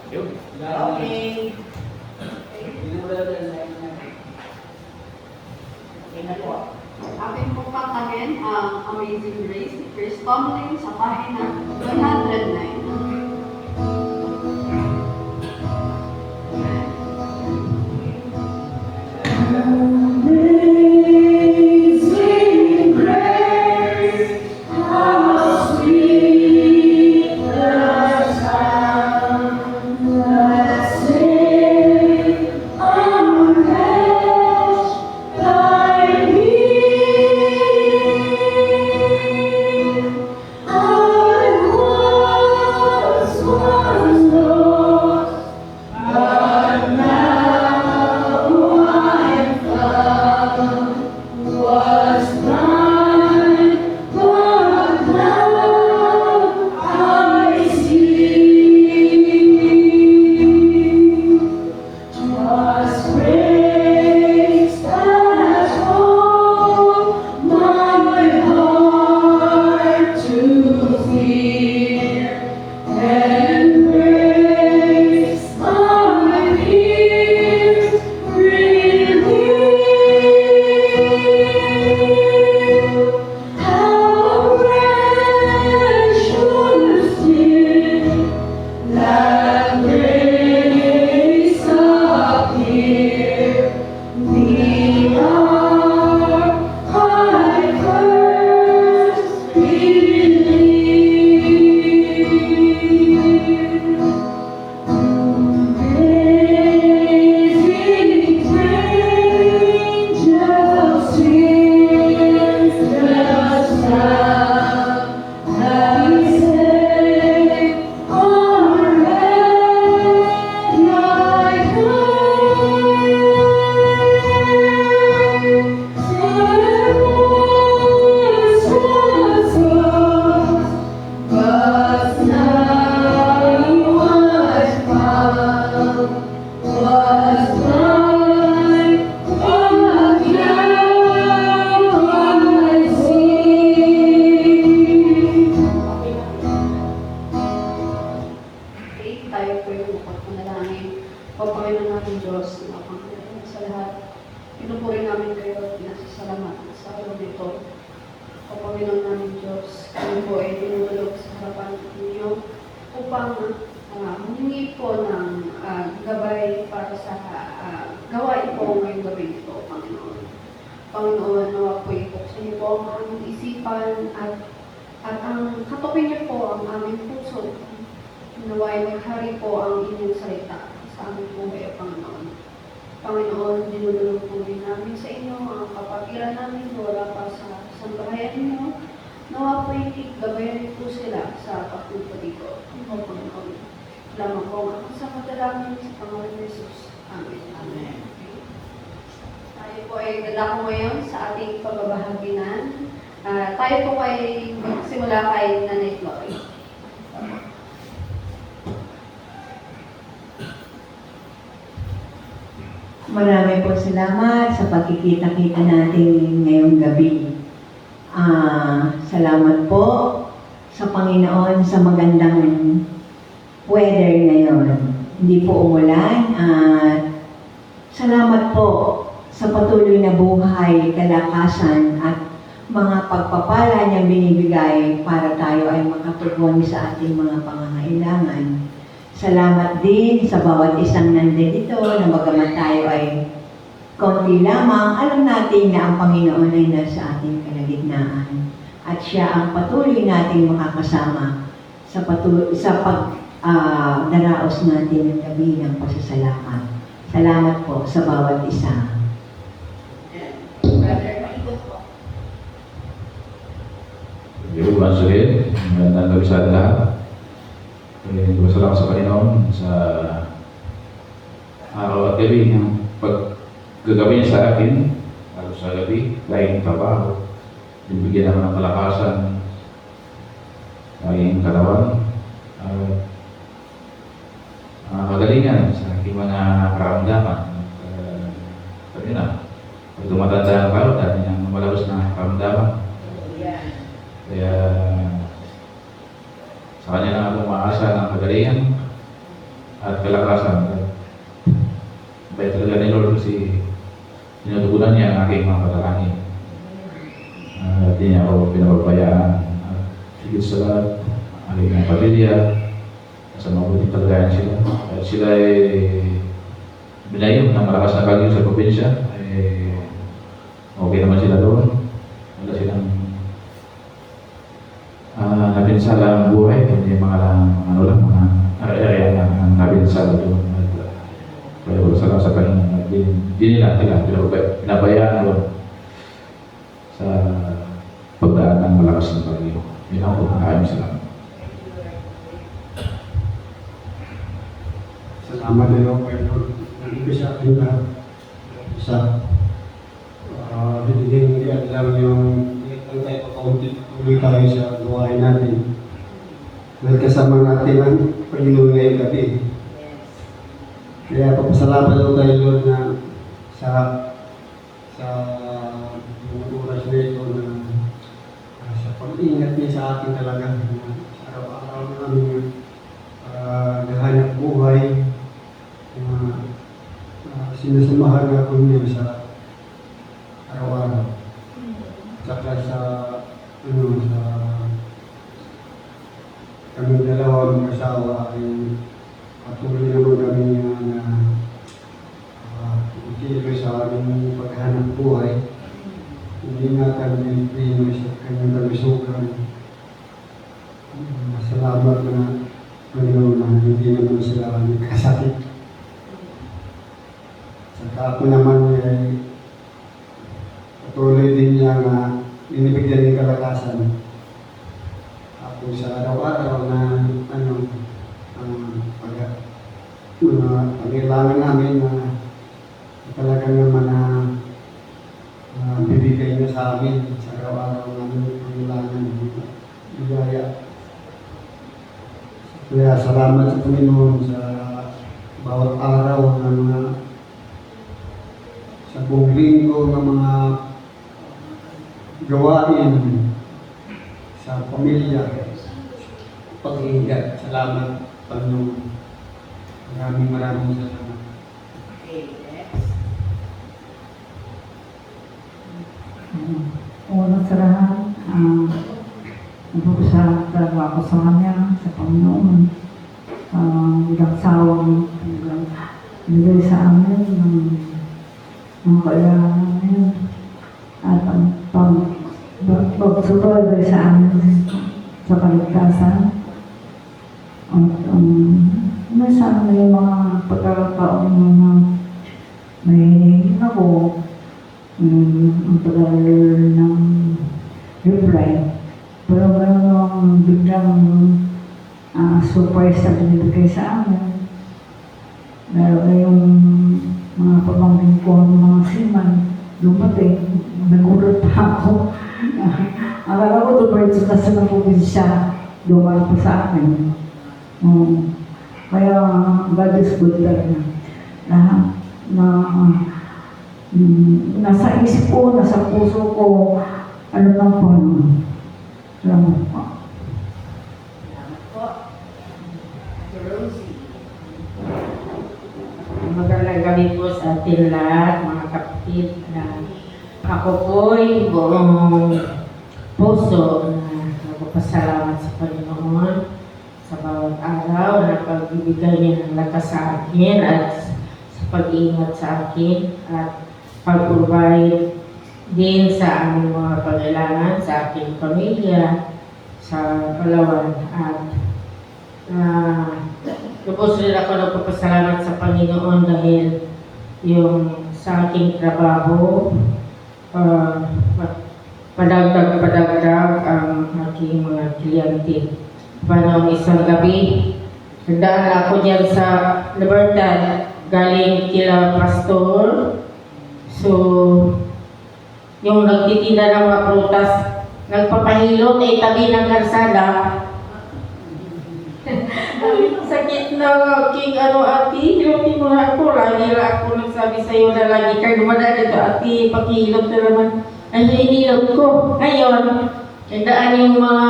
Yun. Okay. Okay na po. Akin po katahin ang Amazing Grace ni Chris Tomlin sa pahina 109. Amazing grace, how sweet the sound that saved a wretch like me. I was once lost, but now I'm found. Was blind, but now I see. 'Twas grace that taught my heart to fear, and grace my fears relieved. How precious did that grace appear, the hour I first believed. Amazing grace, angels sing the sound that saved a wretch like me. Since was lost, but now was found. Was blind, but now I see. Okay, tayo po yung panalangin. O Panginoon natin Diyos, na Panginoon sa lahat. Pinupuri namin kayo at pinasasalamat sa araw nito. O Panginoon namin Diyos, kami po ay tinulog sa harapan ninyo upang humingi po ng gabay para sa gawain po ngayong gabi nito, Panginoon. Panginoon, nawa po ibuksan niyo po ang aming isipan at ang katukin niyo po ang aming puso. Naway maghari po ang inyong salita sa aming buhay, O Panginoon. Panginoon, dinulog po din namin sa inyo ang kapatiran namin wala pa sa sambahayan ninyo. Nawa po gabayan po sila sa pagpupaligo. O Panginoon, lamang po ang sa kadalaman sa Panginoon Jesus. Amen. Amen. Tayo po ay dadako ngayon sa ating pagbabahaginan. Tayo po ay magsimula kay Nanay Chloe. Marami po salamat sa pagkikita-kita natin ngayong gabi. Salamat po sa Panginoon sa magandang weather ngayon. Hindi po umulan. Salamat po sa patuloy na buhay, kalakasan at mga pagpapala niyang binibigay para tayo ay makatugon sa ating mga pangangailangan. Salamat din sa bawat isang nandito na bagamat tayo ay konti lamang, alam natin na ang Panginoon ay nasa ating kalagitnaan. At siya ang patuloy nating makakasama sa pagdaraos natin ng gabi ng pasasalamat. Salamat po sa bawat isa. Brother, maikot po. Yung once again, magandang gabi sa lahat. Salamat sa Panginoon sa araw at gabi ng paggagabi niya sa akin, lalo sa gabi, laing trabaho, bibigyan naman ng kalakasan, laing katawan, kagalingan sa aking mga karamdaman. Sabi na, pag tumatanda ang tao, dahil niyang malabas na karamdaman. Kaya sa kanya lang ako maasa ng kagalingan at kalakasan. Baik talaga ni Lord kasi tinutugunan niya ang aking mga patalangin. Hindi niya ako pinababayaan. At higit sa lahat, aking mga pamilya, sa mabuting kalagayan sila. At sila ay binayo ng malakas na bagyo sa probinsya. Okay naman sila doon. Wala silang napinsala ang buhay. Hindi mga mga area na napinsala doon. Kaya wala salamat sa Panginoon. Hindi nila pinabayaan doon sa pagdaan ng malakas na bagyo. Yun ako, maraming salamat. Salamat din ako kayo. Nag-ibig sa akin lahat. Isa. Hindi alam yung ang tayo pagkaunti tuloy tayo sa gawain natin. Dahil kasama natin ang Panginoon ngayong gabi. Kaya papasalamat daw tayo Lord na sa mga oras na ito na sa pag-ingat niya sa atin talaga. Araw-araw namin nahanap buhay. Sinasamahan ako niya sa araw-araw. Saka sa kami dalawa ng asawa ay patuloy naman kami na tutuloy sa aming paghanap buhay. Hindi nga kami pinos at kanyang kalusugan. Salamat na Panginoon na hindi naman sila nagkasakit. Saka ako naman ay patuloy din niya na binibigyan ng kalakasan. Ako sa araw-araw na pangailangan namin na talagang naman na bibigay niya sa amin sa araw-araw namin pangailangan biyaya. Kaya salamat sa Panginoon sa bawat araw na mga sa buong linggo ng mga gawain sa pamilya, pag-iingat. Salamat, Panginoon. Maraming salamat. Una sa lahat, nagpapasalamat talaga ako sa kanya, sa Panginoon. Bilang sawang bigay sa amin ng mga kailangan namin. At ang pagsubaybay sa amin sa kaligtasan. At may sana may mga pagkakataon na may ako ang tagal ng reply. Pero mayroon biglang surprise na binibigay sa amin. Meron yung mga pamangkin ko ng mga seaman dumating, nagulat pa ako. Akala ko dumating sa nasa ng probinsya, dumating pa sa akin. Kaya God is good talaga. Nasa isip ko, nasa puso ko, ano lang po. Salamat po. Salamat po. Rosie. Magandang gabi po sa ating lahat, mga kapatid. Ako po'y buong puso na nagpapasalamat sa Panginoon sa bawat araw na pagbibigay niya ng lakas sa akin at sa pag-iingat sa akin at pag-provide din sa aming mga pangailangan sa aking pamilya sa Palawan. At lubos rin ako nagpapasalamat sa Panginoon dahil yung sa aking trabaho padagdag ang aking mga kliyente. Paano isang gabi, nagdaan ako dyan sa Libertad, galing kila Pastor. So, yung nagtitinda ng mga prutas, nagpapahilot ay tabi ng karsada. Sakit na king ati, hilotin mo na ako. Lagi na ako nagsabi sa'yo na lagi kayo dumadaan dito ati, pakihilot na naman. Ay, hinilot ko. Ngayon, nagdaan yung mga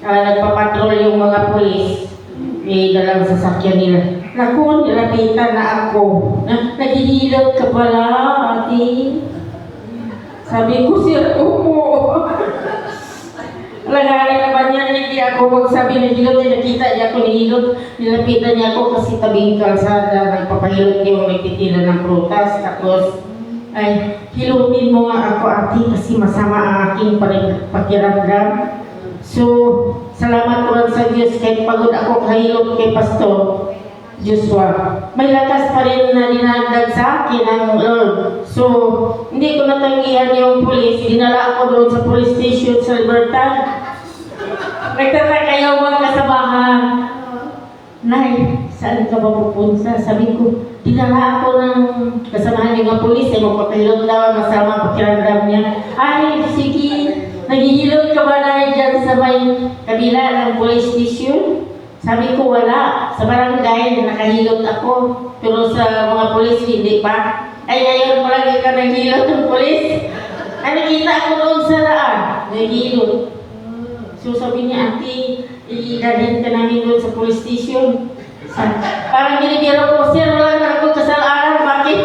nagpapatrol yung mga pulis. dalang sasakyan nila. Naku, nilapitan na ako. Naghihilot ka pala, ate. Sabi ko, sir, upo. Lagari naman yan, hindi ako magsabi na hilot, nakita niya ako nihilot. Nilapitan niya ako kasi tabing kalsada, nagpapahilot niya yung nagtitila ng prutas. Tapos, ay, hilutin mo nga ako, ate, kasi masama ang aking pakiramdam. So, salamat ko lang sa Diyos kahit pagod ako kahilot kay Pastor Joshua. May lakas pa rin na dinagdag sa akin ang Lord. So, hindi ko natanggihan yung pulis. Dinala ako doon sa police station sa Libertad. Nagtataka yung mga kasabahan. Nay, saan ka ba pupunta? Sabi ko, dinala ako ng kasamahan yung mga pulis. Eh, magpapahilot daw, masama ang pakiramdam niya. Ay, sige. Naghihilot ka ba na dyan sa may kabila ng police station? Sabi ko, wala. Sa barangay, nakahilot ako. Pero sa mga polis, hindi pa. Ay, ngayon palagi ka naghilot ng polis. Ay, nakita ako doon sa daan. Naghilot. So, sabi niya, ate, i-dadin ka namin doon sa police station. Parang binibiro ko, sir, wala na ako kasalanan. Bakit?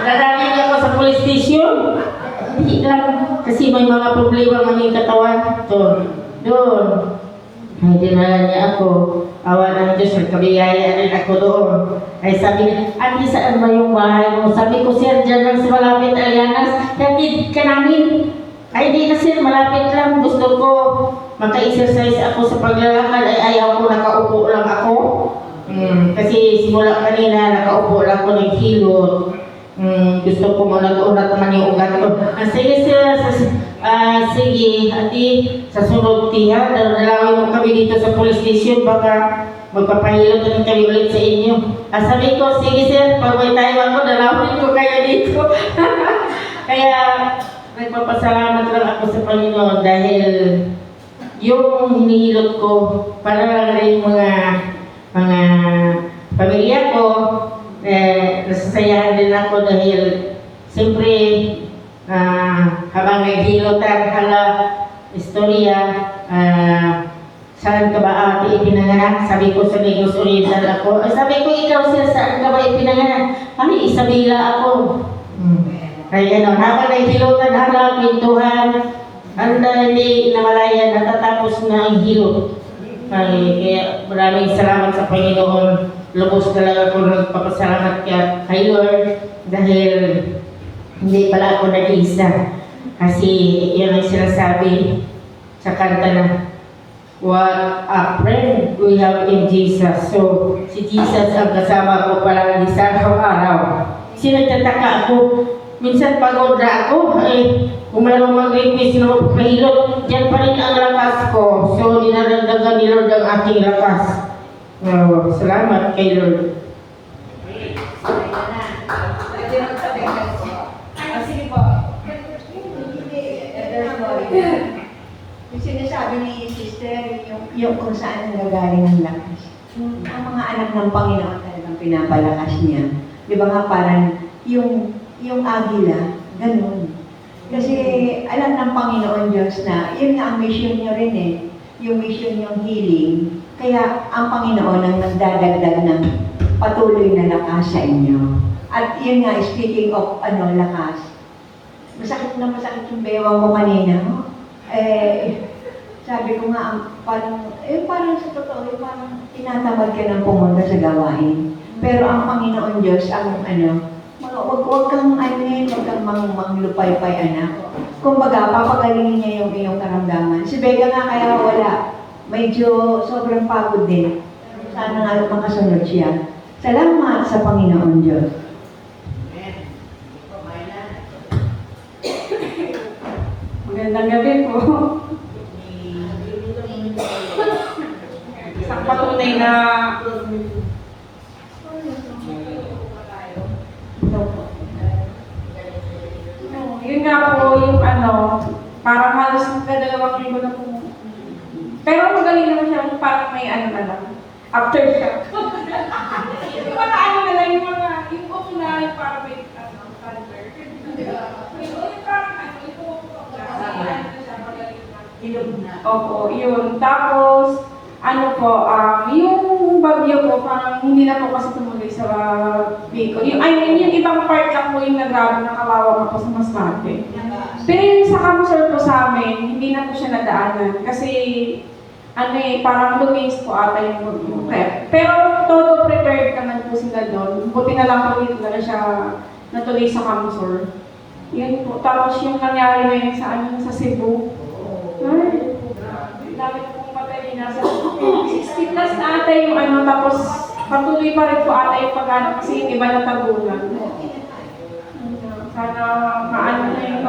Dadalhin ako sa police station. Hindi lang. Kasi may mga problema ng aming katawan. Doon. Ay, dinala niya ako. Awa ng Diyos, nagkabiyaya rin ako doon. Ay, sabi niya, ate, saan ba yung bahay mo? Sabi ko, sir, dyan lang sa malapit, Alianas. Hatid ka namin. Ay, di na, sir, malapit lang. Gusto ko maka-exercise ako sa paglalakad. Ay, ayaw ko, nakaupo lang ako. Kasi simula kanina, nakaupo lang ako, naghilot. Gusto ko mo nag-unat naman yung ugat ko. Sige sir, sige, ati, sa sunod tiya, dalawin mo kami dito sa police station, baka magpapahilot din kami ulit sa inyo. Sabi ko, sige sir, pag may time ako, dalawin ko kayo dito. Kaya, nagpapasalamat lang ako sa Panginoon dahil yung hinihilot ko, para lang rin mga pamilya ko, nasasayahan din ako dahil siyempre habang naghilotan hala istorya saan ka ba ate ipinanganak? Sabi ko sa Negros Oriental ako. Sabi ko, ikaw sir, saan ka ba ipinanganak? Ay, Isabela ako. Kaya habang naghilotan hala, pintuhan, hindi namalayan, natatapos na ang hilot. Kaya maraming salamat sa Panginoon. Lubos talaga ako nagpapasalamat kay Lord dahil hindi pala ako nag-iisa. Kasi yun ang sinasabi sa kanta na what a friend we have in Jesus. So, si Jesus ang kasama ko palagi sa araw-araw. Sinagtataka ako, minsan pagod na ako, kung mayroong mag-request na magpahilot, yan pa rin ang lakas ko. So, dinadagdagan ni Lord ang aking lakas. Salamat kay Lord. Sige po. Yung sinasabi ni sister, Yung kung saan nanggagaling ang lakas. Ang mga anak ng Panginoon talagang pinapalakas niya. Di ba nga parang yung agila, ganun. Kasi alam ng Panginoon Diyos na yun nga ang mission niyo rin eh. Yung mission yung healing. Kaya ang Panginoon ang nagdadagdag ng patuloy na lakas sa inyo. At yun nga, speaking of lakas, masakit yung bewang ko kanina. Sabi ko nga, parang sa totoo, parang tinatamad ka ng pumunta sa gawain. Pero ang Panginoon Diyos, ang huwag kang huwag kang manglupay-pay anak. Kumbaga, papagalingin niya yung iyong karamdaman. Si Vega nga kaya wala. Medyo sobrang pagod din. Sana nga makasunod siya. Salamat sa Panginoon Diyos. Magandang gabi po. Sa patunay na yun nga po yung parang halos dalawang linggo na po. Pero magaling naman siya, parang may na lang. Aftershock. Yung mga na lang, yung okay na, yung parang may cancer. Yung parang yung Opo, yun. Tapos, yung pong bagyo po, parang hindi na po kasi tumuloy sa Bicol. Yung, I mean, yung ibang part lang po yung nagrabe na kawawa nga po sa Masbate. Pero yung sa Kamsur po sa amin, hindi na po siya nadaanan. Kasi, ano eh, parang lumis po ata yung prep. Pero todo prepared naman po sila doon. Buti na lang po hindi na siya natuloy sa Kamsur. Yun po. Tapos yung nangyari na yun sa, ano, sa Cebu. Ay, dami pong patay nasa 60 plus na ata yung ano, tapos patuloy pa rin po ata yung pag-ano kasi yung iba natagunan. Sana maano na yung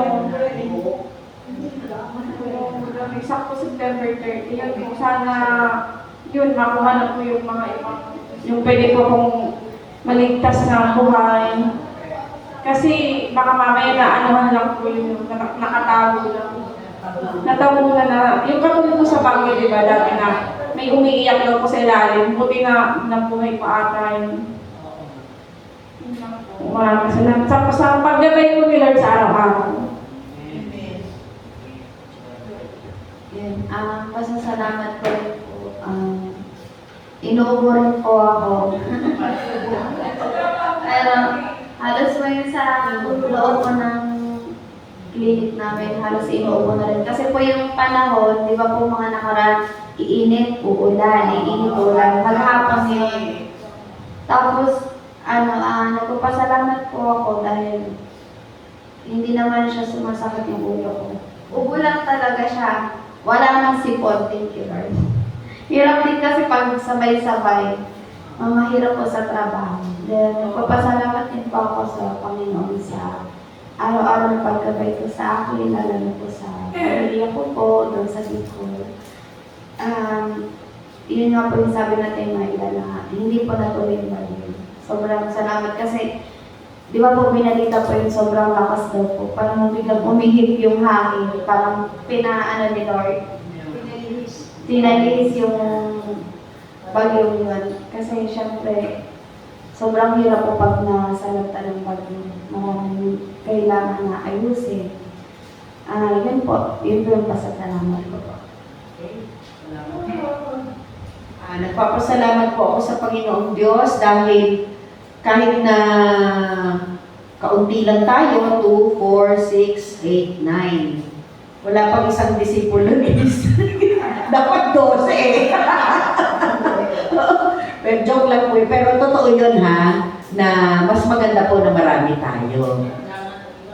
eksakto September 30. Yun po, sana yun, makuha na po yung mga ibang, yung pwede po kong maligtas na buhay. Kasi baka mamaya na anuhan lang po yung nakatago lang. Natago na yung katulad ko sa Baguio, di ba, dati na may umiiyak daw po sa ilalim, buti na nabuhay pa ata yun. Maraming salamat sa paggabay ko ni Lord sa araw-araw. Yun, pasasalamat ko rin po. Inuubo rin po ako. Pero halos ngayon sa loob ko ng clinic namin, halos inuubo na rin. Kasi po yung panahon, di ba po mga nakaraan, iinit, uulan, iinit, ulan, maghapon yun. Tapos, nagpapasalamat po ako dahil hindi naman siya sumasakit yung ulo ko. Ubo lang talaga siya. Wala nang sipon, thank you Lord. Hirap din kasi pag sabay-sabay, mahirap po sa trabaho. Then, nagpapasalamat din po ako sa Panginoon sa araw-araw na pagkabay ko sa akin, lalo na po sa pamilya ko po, doon sa Bicol. Yun nga po yung sabi natin Maida na hindi po natuloy yung bagyo. Sobrang salamat kasi, di ba po binalita po yung sobrang lakas daw po. Parang biglang umihip yung hangin, parang pinaano ni Lord. Tinalis yung bagyo yun. Kasi syempre, sobrang hirap po pag nasalata ng bagyo. Maraming kailangan na ayusin. Yun po yung pasasalamat ko po. Nagpapasalamat po ako sa Panginoong Diyos dahil kahit na kaunti lang tayo, 2, 4, 6, 8, 9. Wala pang isang disipulo dapat 12 eh. Pero joke lang po eh. Pero totoo yun ha, na mas maganda po na marami tayo.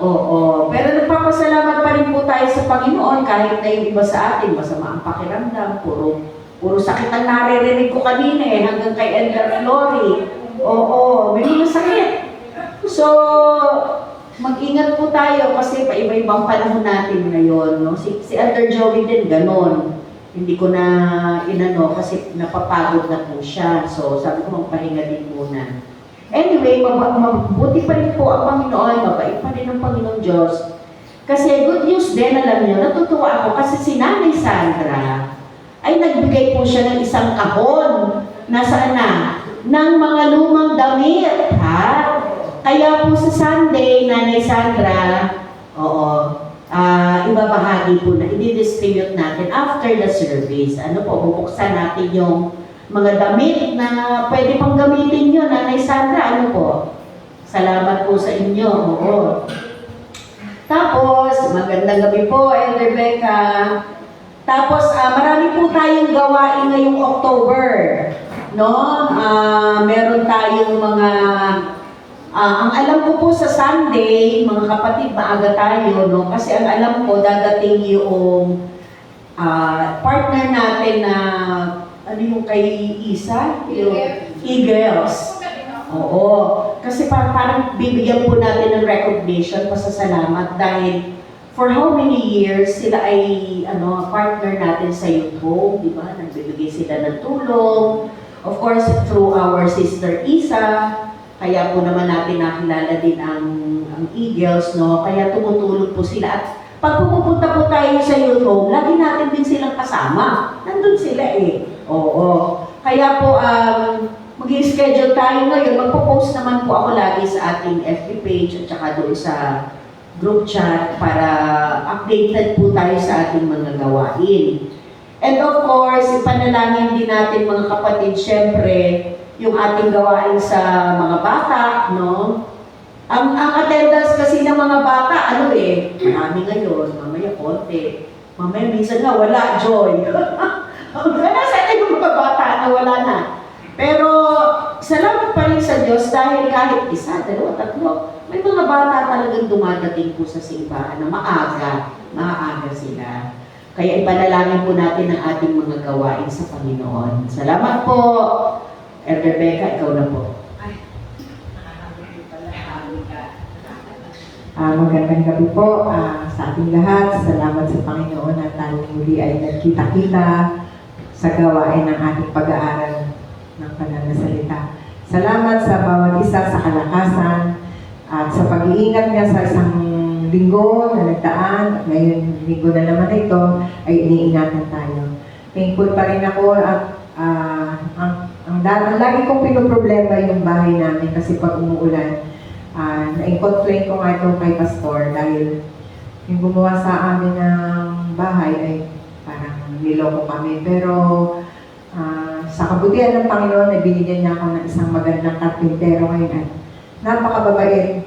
Oo. Pero nagpapasalamat pa rin po tayo sa Panginoon kahit na yung iba sa atin, masama ang pakiramdam, puro sakit ang naririnig ko kanina eh, hanggang kay Elder Flory. Oo, may mga sakit. So, mag-ingat po tayo kasi paiba-ibang panahon natin ngayon. No? Si Elder Joey din, ganon. Hindi ko na inano kasi napapagod na po siya. So, sabi ko magpahinga din muna. Anyway, mabuti pa rin po ang Panginoon, mabait pa rin ang Panginoon Diyos. Kasi good news din, alam niyo, natutuwa ako kasi si Nanay Sandra ay nagbigay po siya ng isang kahon. Nasaan na? Ng mga lumang damit, ha? Kaya po sa Sunday, Nanay Sandra, ibabahagi po na, i-distribute natin after the service. Ano po, bubuksan natin yung mga damit na pwede pang gamitin nyo, Nanay Sandra. Ano po? Salamat po sa inyo. Oo. Tapos, magandang gabi po, Elder Becca. Tapos, marami po tayong gawain ngayong October. No? Meron tayong mga, ang alam ko po sa Sunday, mga kapatid, maaga tayo, no? Kasi ang alam ko, dadating yung partner natin na, ano yung kay Isa? Yung Eagles. Oo. Kasi parang bibigyan po natin ng recognition, pasasalamat dahil for how many years sila ay partner natin sa youth home, di ba? Nagbibigay sila ng tulong. Of course, through our sister Isa, kaya po naman natin nakilala din ang Eagles, no? Kaya tumutulong po sila. At pag pupunta po tayo sa youth home, lagi natin din silang kasama. Nandun sila eh. Oo. Kaya po, mag-i-schedule tayo ngayon. Magpo-post naman po ako lagi sa ating FB page at saka doon sa group chat para updated po tayo sa ating mga gawain. And of course, ipanalangin din natin mga kapatid, syempre, yung ating gawain sa mga bata, no? Ang attendance kasi ng mga bata, marami ngayon, mamaya konti. Mamaya minsan na wala, joy. Wala sa yung mga bata na wala na. Pero salamat pa rin sa Diyos dahil kahit isa, dalawa, tatlo, may mga bata talagang dumadating po sa simbahan na maaga sila. Kaya ipanalangin po natin ang ating mga gawain sa Panginoon. Salamat po. Elder Becca, ikaw na po. Magandang gabi po sa ating lahat. Salamat sa Panginoon na tayo muli ay nagkita-kita sa gawain ng ating pag-aaral ng pananasalita. Salamat sa bawat isa sa kalakasan at sa pag-iingat niya sa isang linggo na nagdaan. At ngayon, linggo na naman ito, ay iniingatan tayo. Thankful pa rin ako at ang lagi kong pinoproblema yung bahay namin kasi pag umuulan, na-complain ko nga ito kay Pastor dahil yung gumawa sa amin ng bahay ay parang niloko kami. Pero sa kabutihan ng Panginoon, ay binigyan niya ako ng isang magandang karpintero ngayon at napakababait.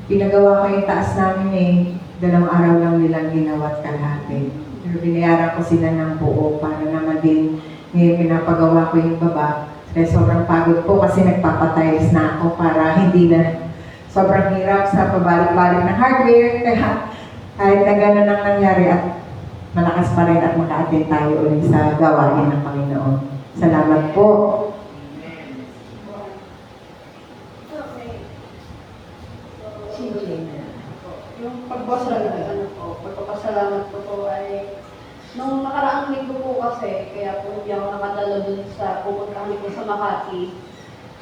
Pinagawa ko yung taas namin 2 araw lang nilang ginawa at kalahati. Pero binayaran ko sila ng buo para naman din ngayon pinapagawa ko yung baba. Kaya sobrang pagod po kasi nagpapatiles na ako para hindi na sobrang hirap sa pabalik-balik ng hardware. Kaya kahit na gano'n ang nangyari at malakas pa rin at maka-attend tayo ulit sa gawain ng Panginoon. Salamat po. Yung pagpapasalamat ko po ay nung nakaraang linggo po kasi, kaya po hindi ako nakadalo dun sa pupuntahan ko sa Makati.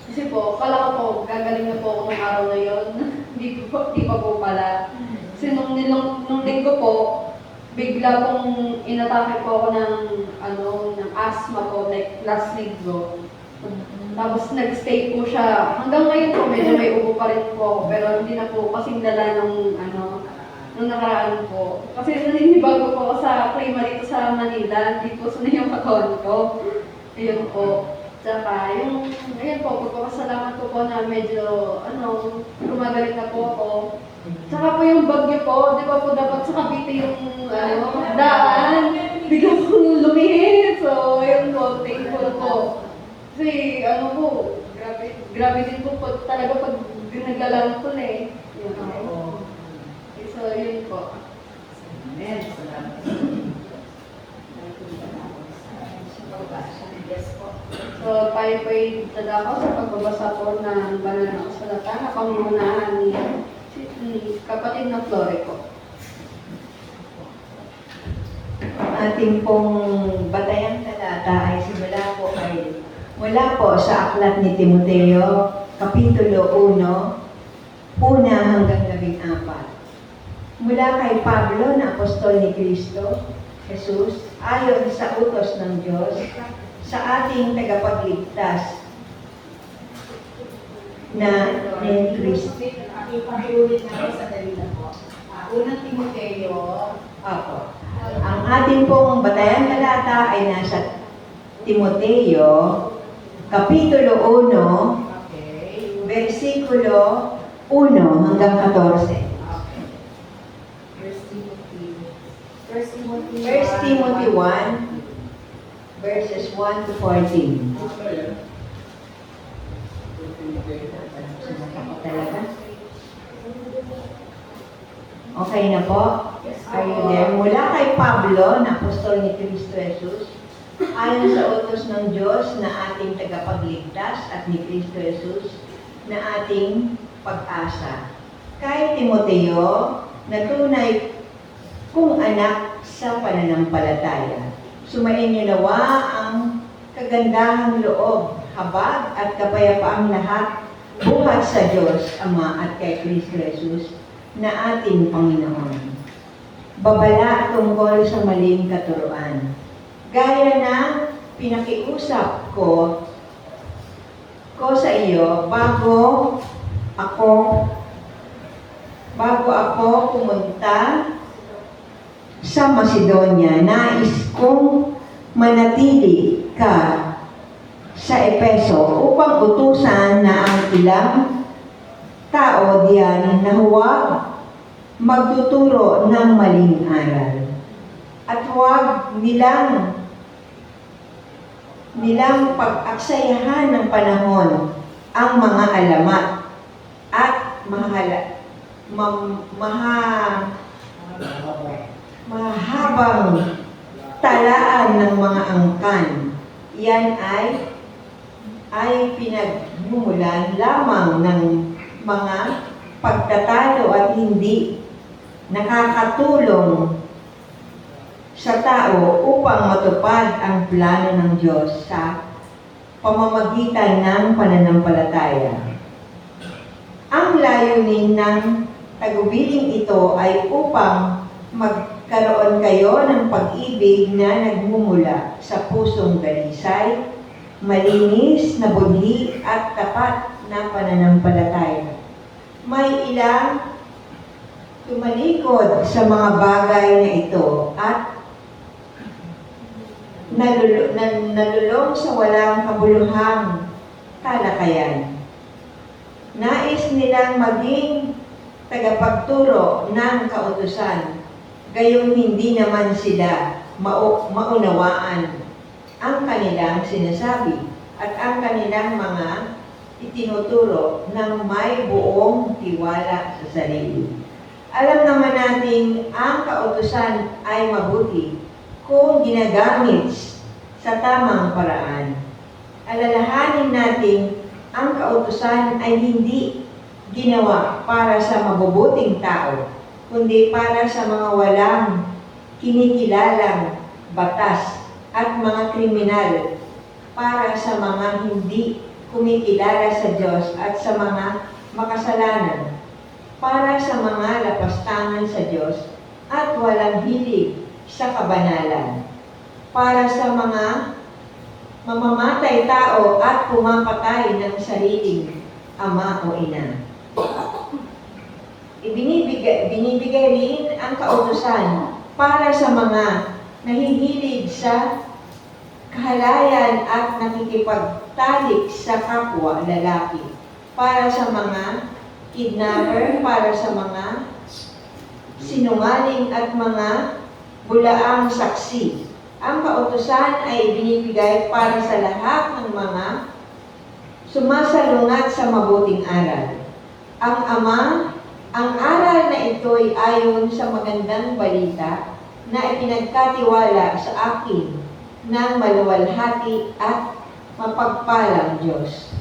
Kasi po, kala ko po, gagaling na po ako ng araw na yun. Di pa po pala. Kasi nung linggo po, bigla pong inatake po ako ng asthma po, like last linggo. Tapos nag-stay po siya. Hanggang ngayon po, medyo may ubo pa rin po ako. Pero hindi na po kasing lala nung nakaraan po. Kasi naninibago po ako sa klima dito sa Manila. Hindi po sunay yung katawan ko. Ayun po. Tsaka ayun po, pagpapasalamat ko po na medyo, gumagaling na po ako. Tsaka po yung bagyo po, di ba po dapat sa Cavite yung, daan. Bigla pong lumihit. So, ayun po, thankful po. Kasi, po, grabe din po talaga pag naglalang ko na eh. So, yun po. Amen. Salamat. So, tayo po ay dadako sa pagbabasa po ng banal na kasulatan na pangunahan ni kapatid na Flore po. Ating pong batayang talata ay mula po sa aklat ni Timoteo, Kapitulo 1, 1 hanggang 14. Mula kay Pablo na apostol ni Kristo, Jesus, ayon sa utos ng Diyos, sa ating tagapagligtas na ni Kristo. Ipahuli na sa dalila po. Unang Timoteo, ako. Ang ating pong batayang talata ay nasa Timoteo, Kapitulo 1, versikulo 1 hanggang 14. 1 Timothy 1, verses 1 to 14. Okay na po? Are you there? Mula kay Pablo, na apostol ni Kristo Jesus, ayon sa utos ng Diyos na ating tagapagligtas at ni Kristo Jesus na ating pag-asa. Kay Timoteo, na tunay kung anak sa pananampalataya. Sumain niyo nawa ang kagandahang loob, habag at kapayapaang lahat buhat sa Diyos Ama at kay Kristo Jesus na ating Panginoon. Babala tungkol sa maling katuruan. Gaya na pinakiusap ko sa iyo bago ako pumunta sa Macedonia, nais kong manatili ka sa Epeso upang utusan na ang ilang tao diyan na huwag magtuturo ng maling aral at huwag nilang pag-aksayahan ng panahon ang mga alamat at mahabang talaan ng mga angkan. Yan ay pinagmumulan lamang ng mga pagtatalo at hindi nakakatulong sa tao upang matupad ang plano ng Diyos sa pamamagitan ng pananampalataya. Ang layunin ng tagubiling ito ay upang magkaroon kayo ng pag-ibig na nagmumula sa pusong dalisay, malinis na budhi at tapat na pananampalataya. May ilang tumalikod sa mga bagay na ito at nalulong sa walang kabuluhang talakayan. Nais nilang maging tagapagturo ng kautusan, gayon hindi naman sila maunawaan ang kanilang sinasabi at ang kanilang mga itinuturo ng may buong tiwala sa sarili. Alam naman natin ang kautusan ay mabuti kung ginagamit sa tamang paraan. Alalahanin natin ang kautusan ay hindi ginawa para sa mabubuting tao, kundi para sa mga walang kinikilalang batas at mga kriminal, para sa mga hindi kumikilala sa Diyos at sa mga makasalanan, para sa mga lapastangan sa Diyos at walang hilig sa kabanalan, para sa mga mamamatay tao at pumapatay ng sariling ama o ina. Binibigay rin ang kautusan para sa mga nahihilig sa kahalayan at nakikipagtalik sa kapwa lalaki, para sa mga kidnapper, para sa mga sinungaling at mga bulaang saksi. Ang kautusan ay binibigay para sa lahat ng mga sumasalungat sa mabuting aral. Ang aral na ito ay ayon sa magandang balita na ipinagkatiwala sa akin ng maluwalhati at mapagpalang Diyos.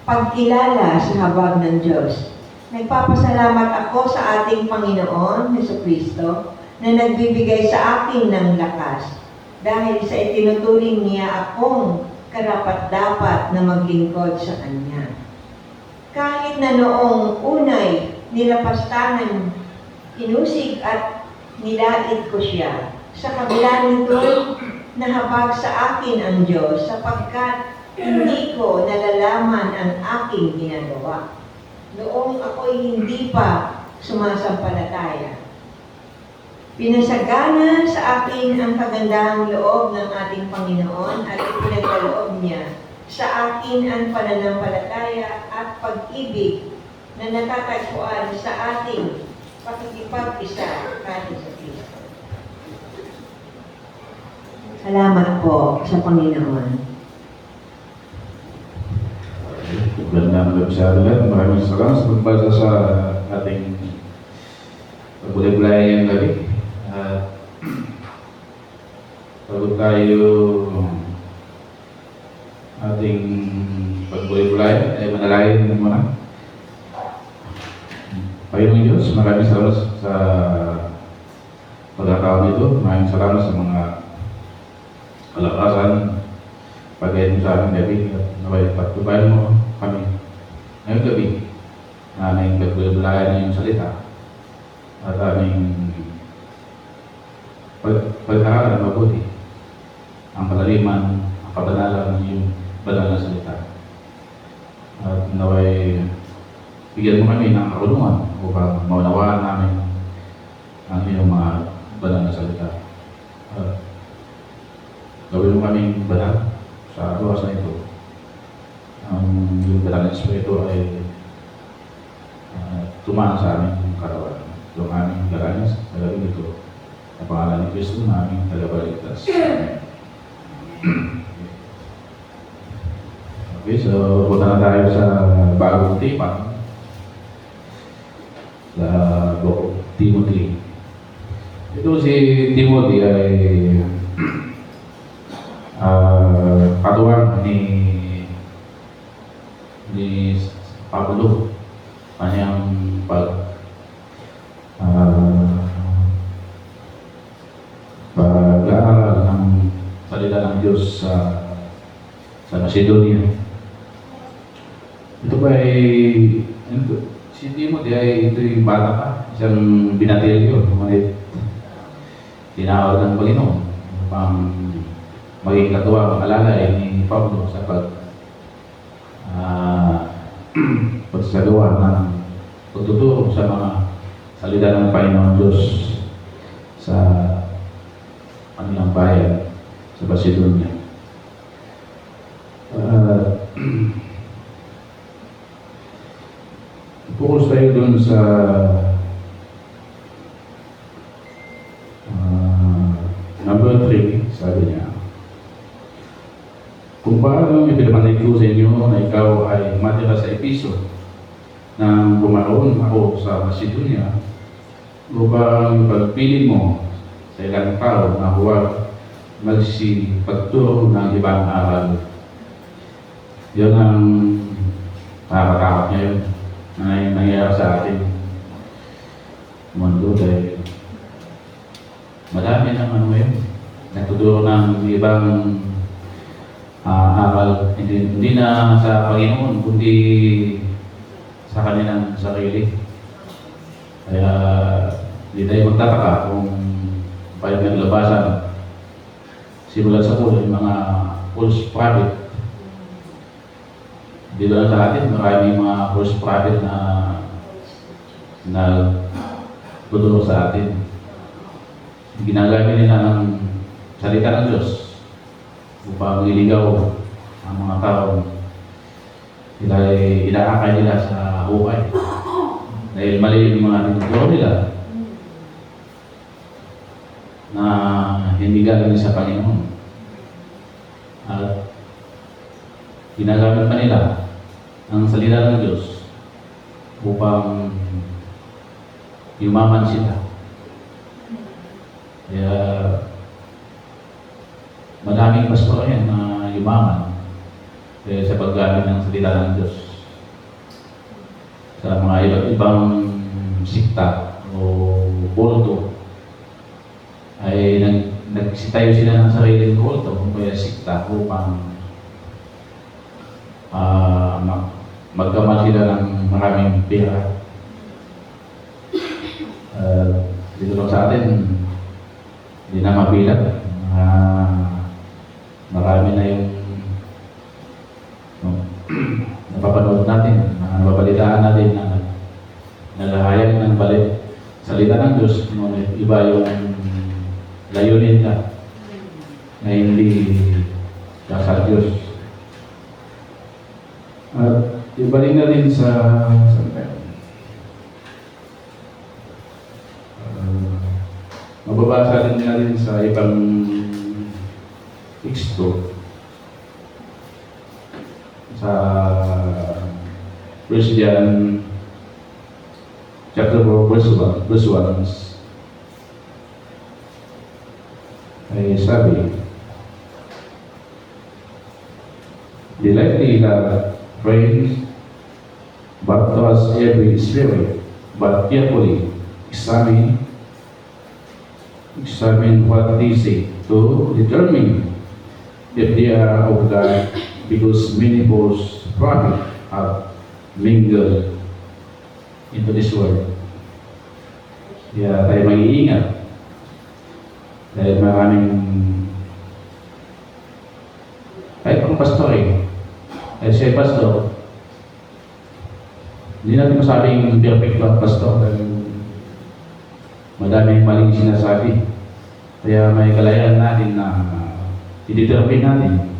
Pagkilala sa habag ng Diyos. Nagpapasalamat ako sa ating Panginoon Jesucristo na nagbibigay sa akin ng lakas dahil sa itinuturing niya akong karapat-dapat na maglingkod sa Kanya. Kahit na noong unay nilapastangan, inusig at nilait ko siya, sa kabila nito'y nahabag sa akin ang Diyos sapagkat hindi ko nalalaman ang aking ginagawa. Noong ako'y hindi pa sumasampalataya. Pinasagana sa akin ang kagandahang loob ng ating Panginoon at ipinagkaloob niya sa akin ang pananampalataya at pag-ibig na natatagpuan sa ating pakikipag-isa kahit sa Kristo. Salamat po sa Panginoon. Magandang gabi sa lahat. Maraming salamat sa pagbasa sa ating pagbulay-bulay ngayong gabi. Bago tayo ating pagbulay-bulay, ay manalangin muna. Panginoong Diyos, maraming salamat sa pagkakataon ito. Maraming salamat sa mga kalakasan pag-ayun sa aming gabi at naway pagtubayan mo kami ngayong gabi na aming pagbulay-bulayan na iyong salita at aming pag-aaral mabuti ang kalaliman, ang kabanalan ng iyong banal na salita. At naway bigyan mo kami ng karunungan upang maunawaan namin ang iyong mga banal na salita. At gawin mo kaming banal sa oras na ito. Ang yung banal na Espiritu ay tumaan sa aming karawan. Ito ang aming garanis sa gawin ito. Sa pangalan ni Kristo na aming tagapagligtas. Okay, so punta na tayo sa bagong tema. Sa book of Timothy. Ito si Timothy ay katuwang ni Pablo. Kanyang pag-aaral ng salita ng Diyos sa Macedonia. Ito ba ay si Timothy ay ito yung bata pa, isang binatilyo, ngunit tinawag ng Panginoon upang maging katuwang alalay ni Pablo sa pagsagawa ng pagtuturo sa mga salita ng Panginoon Diyos sa kanilang bayan sa Macedonia. Focus tayo dun sa number 3, sabi niya. Kung paano ipinapanay ko sa inyo na ikaw ay matira sa Episo nang bumaroon ako sa Macedonia upang pagpili mo sa ilang tao na huwag magsipagturo ng ibang aral. Yun ang nakakatakot ngayon na nangyayari sa ating mundo dahil madami naman ngayon natuturo ng ibang aral, hindi na sa Panginoon kundi sa kanilang sarili. Kaya hindi tayo magtataka kung paano naglabasan simulan sa ulo yung mga false prophet. Dito lang sa atin, maraming mga false prophet na tuturo sa atin. Ginagamit nila ng salita ng Diyos upang iligaw ang mga tao. Sila ay inaakay nila sa hukay. Dahil mali yung mga tinuturo nila na hindi galing sa Panginoon. At ginagamit pa nila ang salita ng Diyos upang yumaman sila. Kaya madaming pastor yan na yumaman sa paggamit ng salita ng Diyos sa mga iba't ibang sikta o kulto ay nagsitayo sila ng sariling kulto o kaya sikta upang magkamal sila ng maraming pera. Dito lang sa atin hindi na mabilang. Marami na yung napapanood natin, napapalitaan natin na nalahayag ng balik salita ng Diyos, ngunit iba yung layunin ka na hindi sa Diyos. At ibalik na rin sa mababasa din natin sa ibang teksto sa 1 John chapter 4 verse 1 ay sabi, "Delightly that friends, but trust every spirit, but carefully examine what they say, to determine if they are of God, because many false prophets have mingled into this world." Kaya tayo mag-iingat dahil maraming kahit ang pastor ay siya pastor Hindi natin masabing perfect ang pastor dahil madaming maling sinasabi. Kaya may kalayaan natin na i-determine natin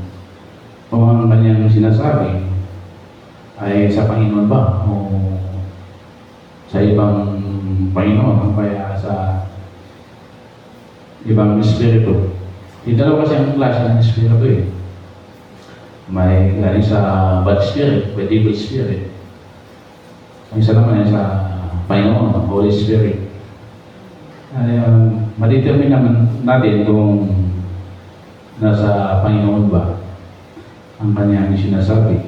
kung ang kanyang sinasabi ay sa Panginoon ba o sa ibang Panginoon o kaya sa ibang espiritu. Yung dalawa kasi ang klase ng espiritu eh. May galing sa bad spirit, may evil spirit. Ang isa naman ay sa Panginoon, Holy Spirit. Madetermine naman natin kung nasa Panginoon ba ang kanyang sinasabi.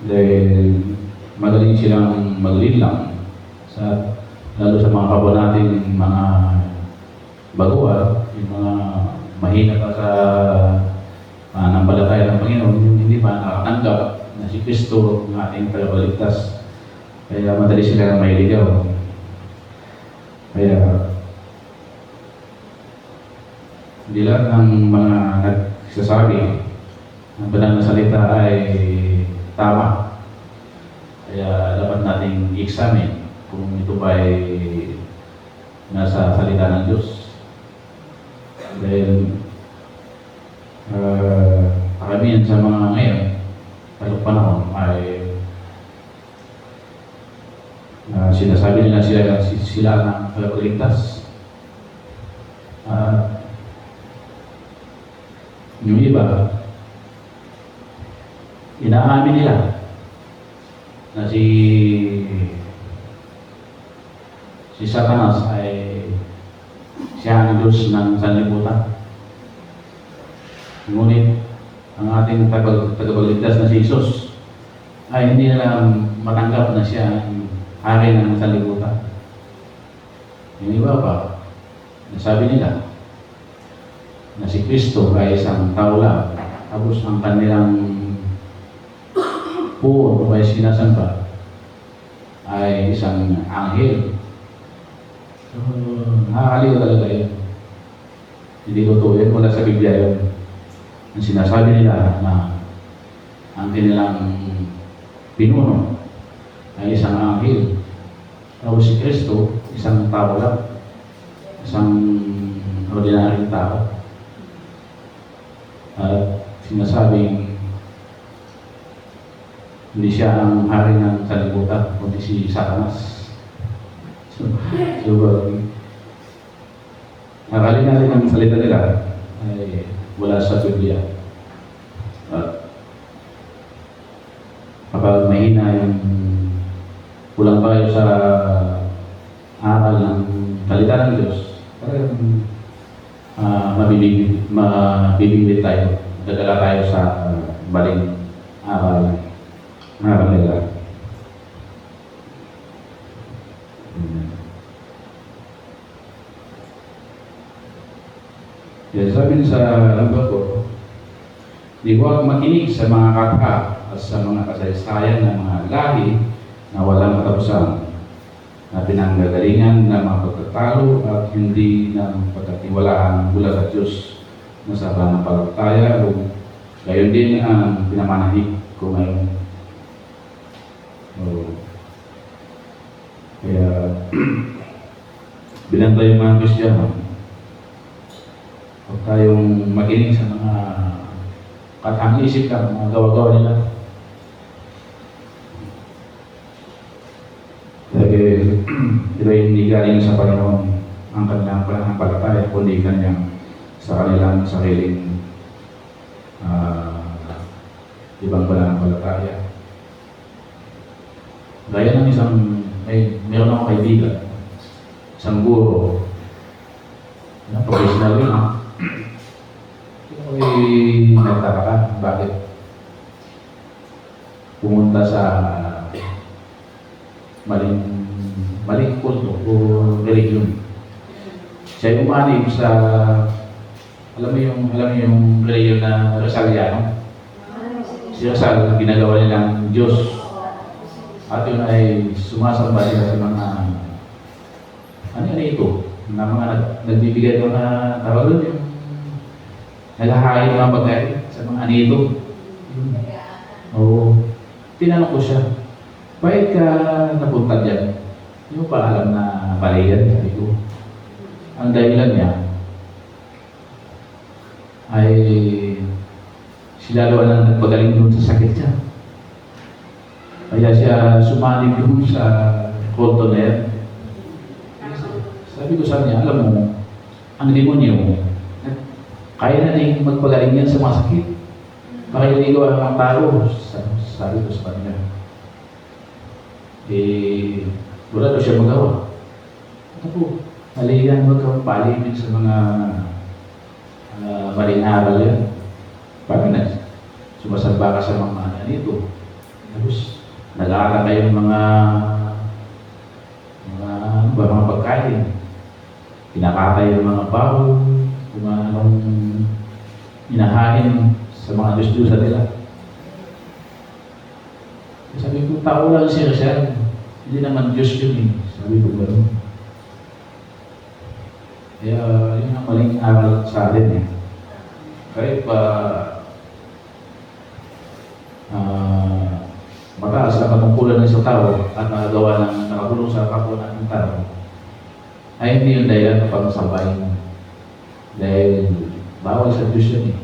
Dahil magaling silang maglilang lalo sa mga kapwa natin mga baguhan, yung mga mahina pa sa pananampalataya ng Panginoon, yung hindi pa nakatanggap na si Kristo ng ating tagapagligtas. Kaya madali sila na mailigaw. Kaya hindi lahat ng mga nagsasabi ng banal na salita ay tama. Kaya dapat nating i-examine kung ito ba ay nasa salita ng Diyos. Dahil karamihan sa mga ngayon, talong panahon ay sinasabi nila sila ng tagapagligtas. Yung iba, inaamin nila na si Satanas ay siya ang Diyos ng sanlibutan. Ngunit ang ating tagapagligtas na si Jesus ay hindi nila matanggap na siya ang hari ng sanlibutan. Yung iba pa, nasabi nila na si Kristo ay isang tao lang, tapos ang kanilang puo o ay sinasamba ay isang anghel. So, nakakaliw talaga yun. Hindi totoo yun, wala sa Biblia yun. Ang sinasabi nila na ang kanilang pinuno ay isang anghel. Tapos si Kristo, isang tao lang. Isang ordinaryong tao. At sinasabing hindi siya ang hari ng sanlibutan, kundi si Satanas. So nakalin natin ang salita nila ay wala sa Biblia. Kapag mahina yung kulang tayo sa aral ng salita ng Diyos, parang mabibiglit tayo. Dadala tayo sa baling aral nila. Kaya sabi sa number 4, di huwag makinig sa mga kata at sa mga kasaysayan ng mga lahi na walang katapusan, na pinanggagalingan ng mga pagtatalo at hindi ng pagkatiwalaan mula sa Diyos na sa pananampalataya o gayon din ang pinamanahik ko ngayon. Kaya bilang tayong mga Kristiyano, huwag tayong makinig sa mga katang isip ka, mga gawa-gawa nila. Dahil ito ay hindi galing sa Panginoon ang kanilang pananampalataya, kundi kanyang sa kanilang sariling ibang pananampalataya. Gaya ng meron akong kaibigan, isang guro, na professional yun, ako'y nagtataka bakit pumunta sa maling kulto o religion. Siya umanib sa alam mo yung religion na Rosaliano. Si Rosal, ginagawa nilang Diyos. At yun ay sumasamba sila sa mga ano ito? Na mga nagbibigay ng mga tawag doon yung naghahain ng mga bagay sa mga anito. Oo. Tinanong ko siya, bakit ka napunta dyan? Hindi mo pa alam na mali yan, sabi ko. Ang dahilan niya ay sila daw ang nagpagaling doon sa sakit niya. Kaya siya sumanig doon sa kulto na yan. Sabi ko sa kanya, alam mo, ang demonyo, kaya na din magpagaling yan sa mga sakit. Baka hindi ko ang tao, sabi ko sa kanya. Wala daw siya magawa. Ito po, mali yan, huwag kang palimin sa mga maling aral yan. Paano na? Sumasamba ka sa mga nito. Tapos, nag-aaral kayong mga pagkain. Pinakatay yung mga baho, kung anong inahain sa mga Diyos-Diyosa nila. Sabi ko, tao lang siya siya. Hindi naman Diyos yun eh. Sabi ko gano'n. Kaya yun ang maling aral sa atin eh. Kahit pa mataas na katungkulan ng isang tao at nakagawa ng nakabulong sa kapwa ng tao, ay hindi yung dahilan ng pagsabayin. Dahil bawal sa Diyos yun eh.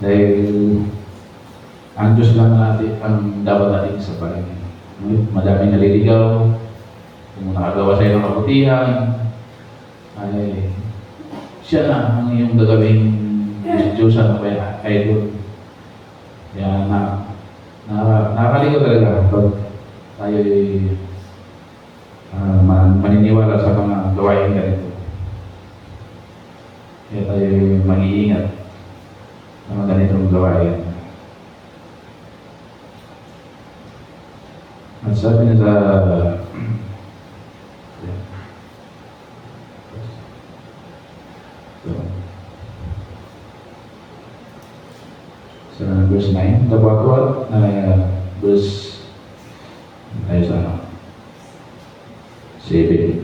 Dahil ang Diyos lang natin ang dapat natin sa Panginoon. Madaming naliligaw, kung nakagawa sa iyo ng kabutihan, ay siya na ang iyong gagawing Diyos na kaya idol. Kaya nakakaligaw talaga pag tayo maniniwala sa mga gawain ganito. Kaya tayo mag-iingat sa mga ganitong gawain. At sabi na sa verse 9, dapat verse ay sa 7.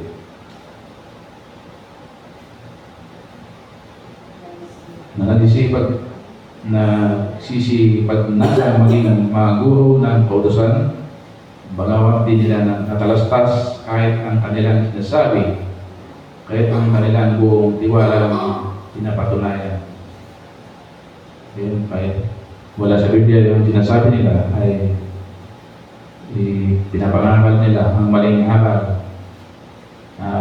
Nagsisipag na maging mga guro ng kautusan, bagamat di nila ng katalastas kahit ang kanilang sinasabi, kahit ang kanilang buong tiwala pinapatunayan. Ayun, kahit wala sa Biblia yung sinasabi nila ay pinapangaral nila ang maling aral,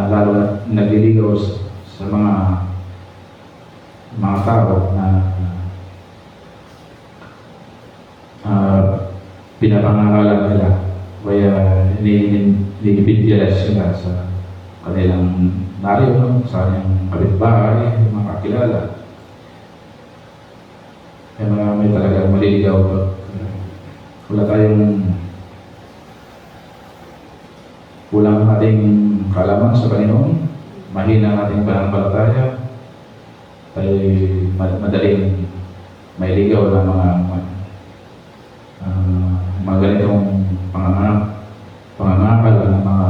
lalo na nagliligaw sa mga tao na pinapangaral nila. Kaya nilipidyalas sila sa kanilang nariyo, sa kanyang kapitbahay, mga kakilala. Kaya marami talagang maliligaw pag wala tayong kulang ating kalaman sa Panginoon, mahina ang ating pananampalataya, tayo madaling mailigaw ng mga ganitong pangangakal ng mga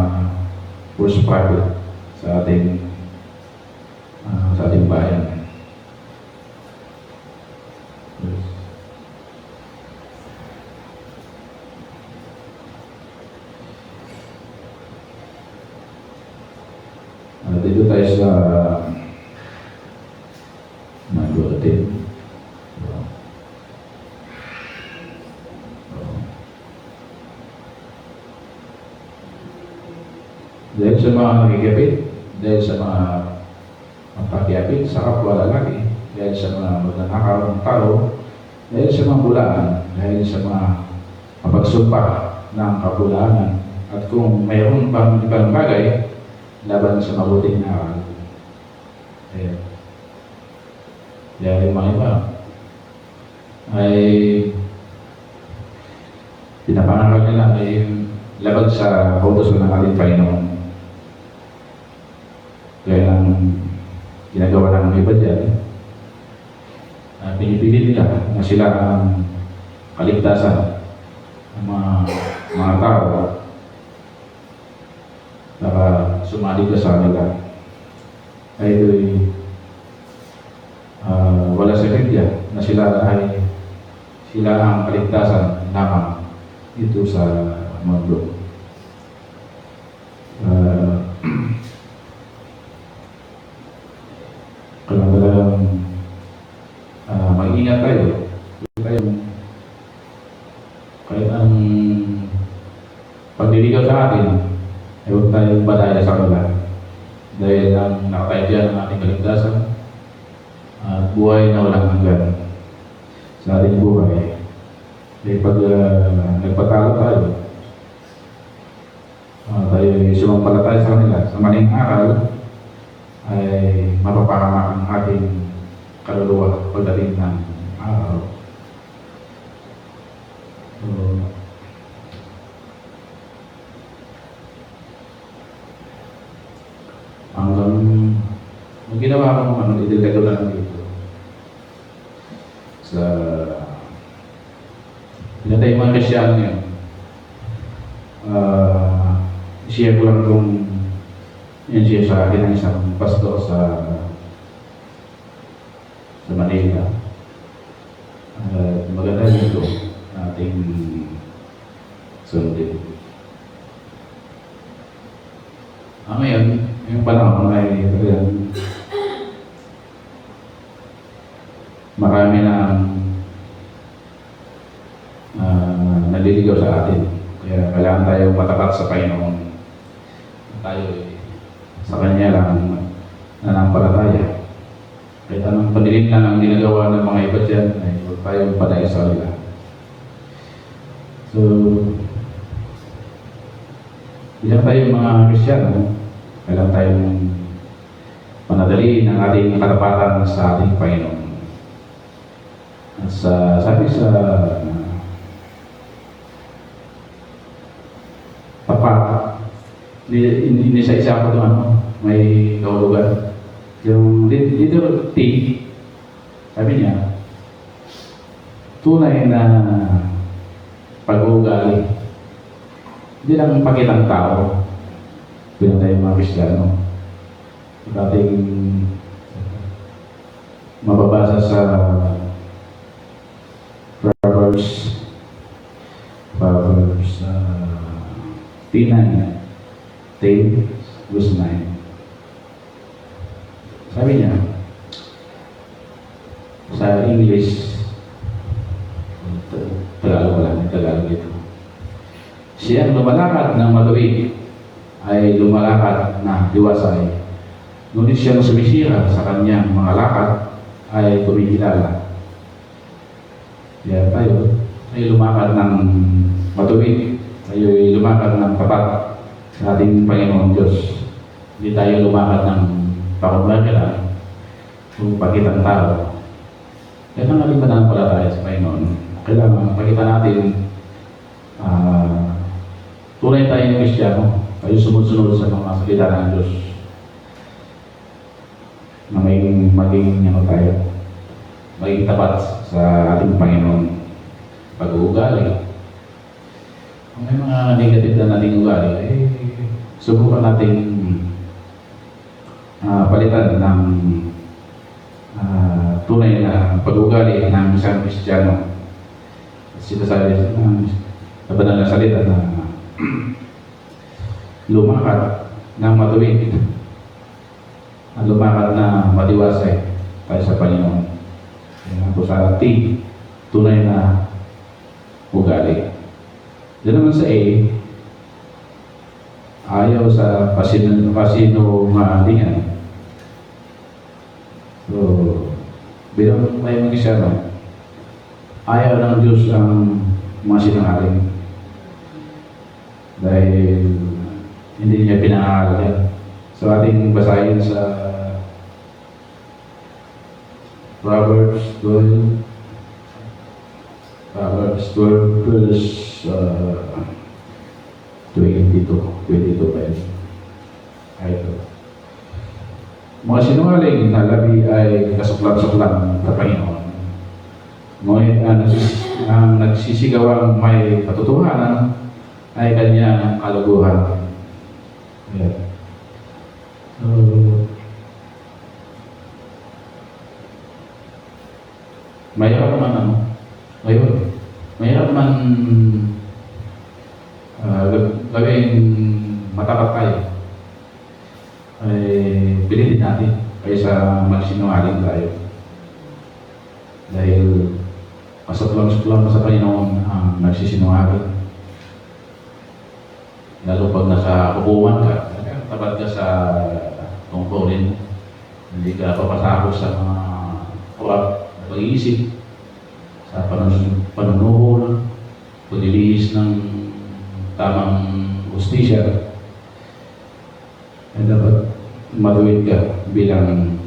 false prophet sa ating bayan. Dito tayo sa nag-uatin. Dahil sa mga nagigipit, dahil sa mga pagyapit sa kapwa lalaki, dahil sa mga magnanakaw ng tao, dahil sa mga bulaan, dahil sa mga pagsumpa ng kabulanan, at kung mayroon pang ibang bagay laban sa mabuting aral. Dahil yung mga iba ay pinapangaral nila ay laban sa kautos ng ating Panginoon. Kaya lang ginagawa ng iba dyan, pinipili nila na sila ang kaligtasan ng mga tao para sumali ka sa kanila. Ay wala sa Biblia na sila ay sila ang kaligtasan lamang dito sa mundo. Kaya talagang mag-ingat tayo. Kahit ang pagliligaw sa atin, ay huwag tayong badaya sa kanila. Dahil ang nakatayo ng ating kaligtasan at buhay na walang hanggan sa ating buhay. Dahil pag nagpatalo tayo, tayo sumampalataya sa kanila sa maling aral, ay mapapahamak ang ating kaluluwa pagdating ng araw. So, hanggang ang ginawa ko idilagay ko lang dito sa ilan tayo mga Kristyano yun. I-share ko lang kung yun siya sa akin ng isang pastor sa Manila. Maganda dito ating sundin. Ngayon, yung panahon ay marami na naliligaw sa atin. Kaya kailangan tayo matapat sa Panginoon. Tayo sa Kanya lang nanampalataya. Kahit anong panilim lang ang ginagawa ng mga iba dyan, ay huwag tayong padaya sa kanila. So, bilang tayong mga Kristyano, kailangan tayong panadaliin ang ating katapatan sa ating Panginoon. At sabi sa tapat, hindi sa isa pa ito, may kahulugan. Yung leader T, sabi niya, tunay na pag-uugali. Hindi lang pakitang tao, bilang tayo mga Kristiyano. Dating mababasa sa Proverbs 10 verse 9. Sabi niya, sa English, Tagalog lang, Tagalog ito. Siyang lumalakad ng matuwid ay lumalakad na diwasay. Ngunit siyang sumisira sa kanyang mga lakad ay tumigilala. Kaya tayo ay lumakad ng matuwid, tayo ay lumakad ng tapat sa ating Panginoon Diyos. Hindi tayo lumakad ng pakubagala o pakitang tao. Kaya natin mananampalataya sa Panginoon. Kailangan pakita natin tunay tayong Kristiyano. Tayo sumunod sa mga salita ng Diyos. Na maging tayo. Maging tapat sa ating Panginoon. Pag-uugali. Kung may mga negative na nating ugali, subukan natin palitan ng tunay na pag-ugali ng isang Kristiyano. Sinasabi sa banal na salita na lumakad ng matuwid, lumakad na matiwasay tayo sa Panginoon. Kaya po sa T, tunay na ugali. Diyan naman sa A, ayaw sa kasinungalingan. So, bilang may mag-Kristyano, ayaw ng Diyos ang mga sinungaling. Dahil hindi niya pinangaral yan. So, ating basahin sa Proverbs 12 verse 22 pa yun. Ito. Mga sinungaling na labi ay kasuklan-suklan sa Panginoon. Ngunit ang nagsisigawang may katotohanan ay kanya kaluguhan. Yeah. So, mayroon man Ngayon, mahirap man gawing matapat tayo. Ay pilitin natin kaysa magsinungaling tayo. Dahil masatlang sa Panginoon ang nagsisinungaling. Lalo pag nasa kubuhan ka, tapat ka sa tungkulin mo. Hindi ka papasakot sa mga kurap na pag-iisip, sa panunuhol, paglilihis ng tamang hustisya. Ay dapat matuwid ka bilang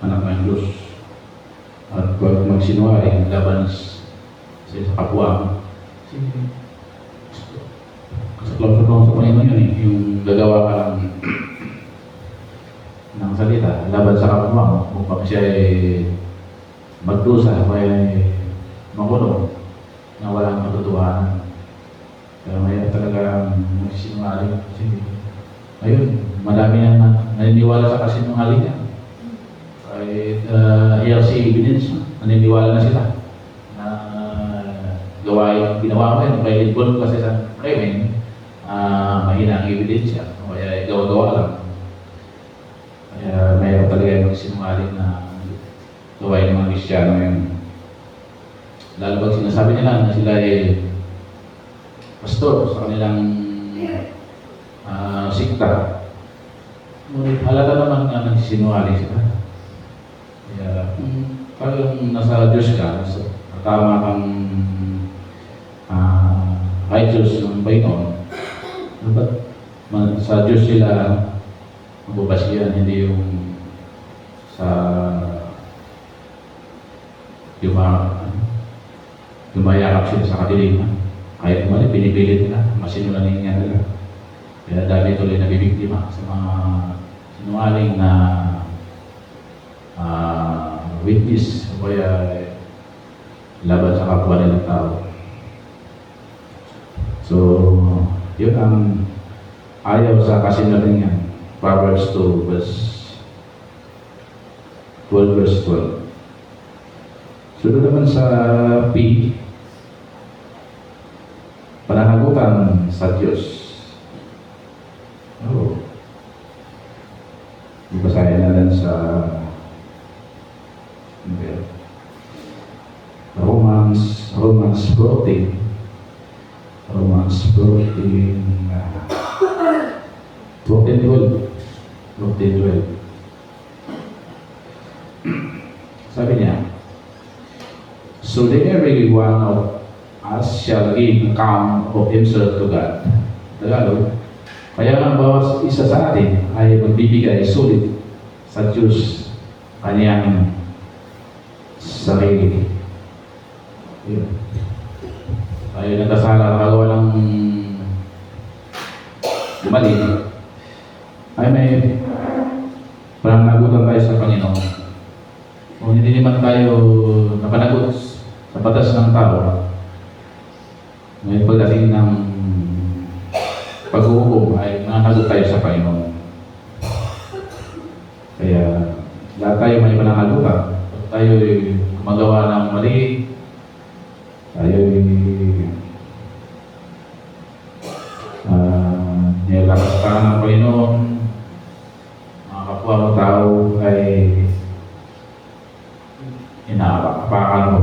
anak ng Diyos. At huwag magsinungaling laban sa kapwa mo. Kasaklaw-saklaw sa Panginoon yun eh. Yung gagawa ka lang ng salita laban sa kapwa mo. Upang siya ay magdusa o ay makulong na walang matutuwanan. Kaya may talaga magsinungaling. Ayun, marami na naniniwala sa kasinungalingan. Kahit ERC evidence, naniniwala na sila na ginawa ko yan. Kaya involved kasi sa krimen, mahina ang ebidensya. Kaya gawa-gawa lang. Kaya mayroon talaga yung magsinungaling na gawain ng mga Kristiyano yun. Lalo pag sinasabi nila na sila ay pastor sa kanilang sikta. Ngunit halata naman na nagsisinungaling sila. Kaya pag nasa Diyos ka, tama kang righteous ng Panginoon, dapat sa Diyos sila magbabasihan, hindi yung sa yumayakap sila sa kadiliman. Kahit mali, pinipilit nila, masinungalingan nila. Kaya dami tuloy na bibiktima sa mga sinungaling na witness o kaya laban sa kapwa nilang tao. So, yun ang ayaw sa kasinungalingan. Proverbs 2 verse 12 verse 12. Sunod naman sa P, pananagutan sa Diyos. Basahin natin sa Romans 14. Romans 14, 12. Sabi niya, so then every one of us shall give account of himself to God. Tagalog, kaya ang bawat isa sa atin ay magbibigay sulit sa Diyos kanyang sarili. Yun. Tayo nagkasala, magawa ng mali, ay may pananagutan tayo sa Panginoon. Kung hindi naman tayo napanagot sa batas ng tao, may pagdating ng pag-uukom ay nananagot tayo sa Panginoon. Kaya lahat tayo may pananagutan. Pag tayo gumagawa ng mali, tayo nilakastahan ng Panginoon, mga kapwa mo tao ay inaapakan mo.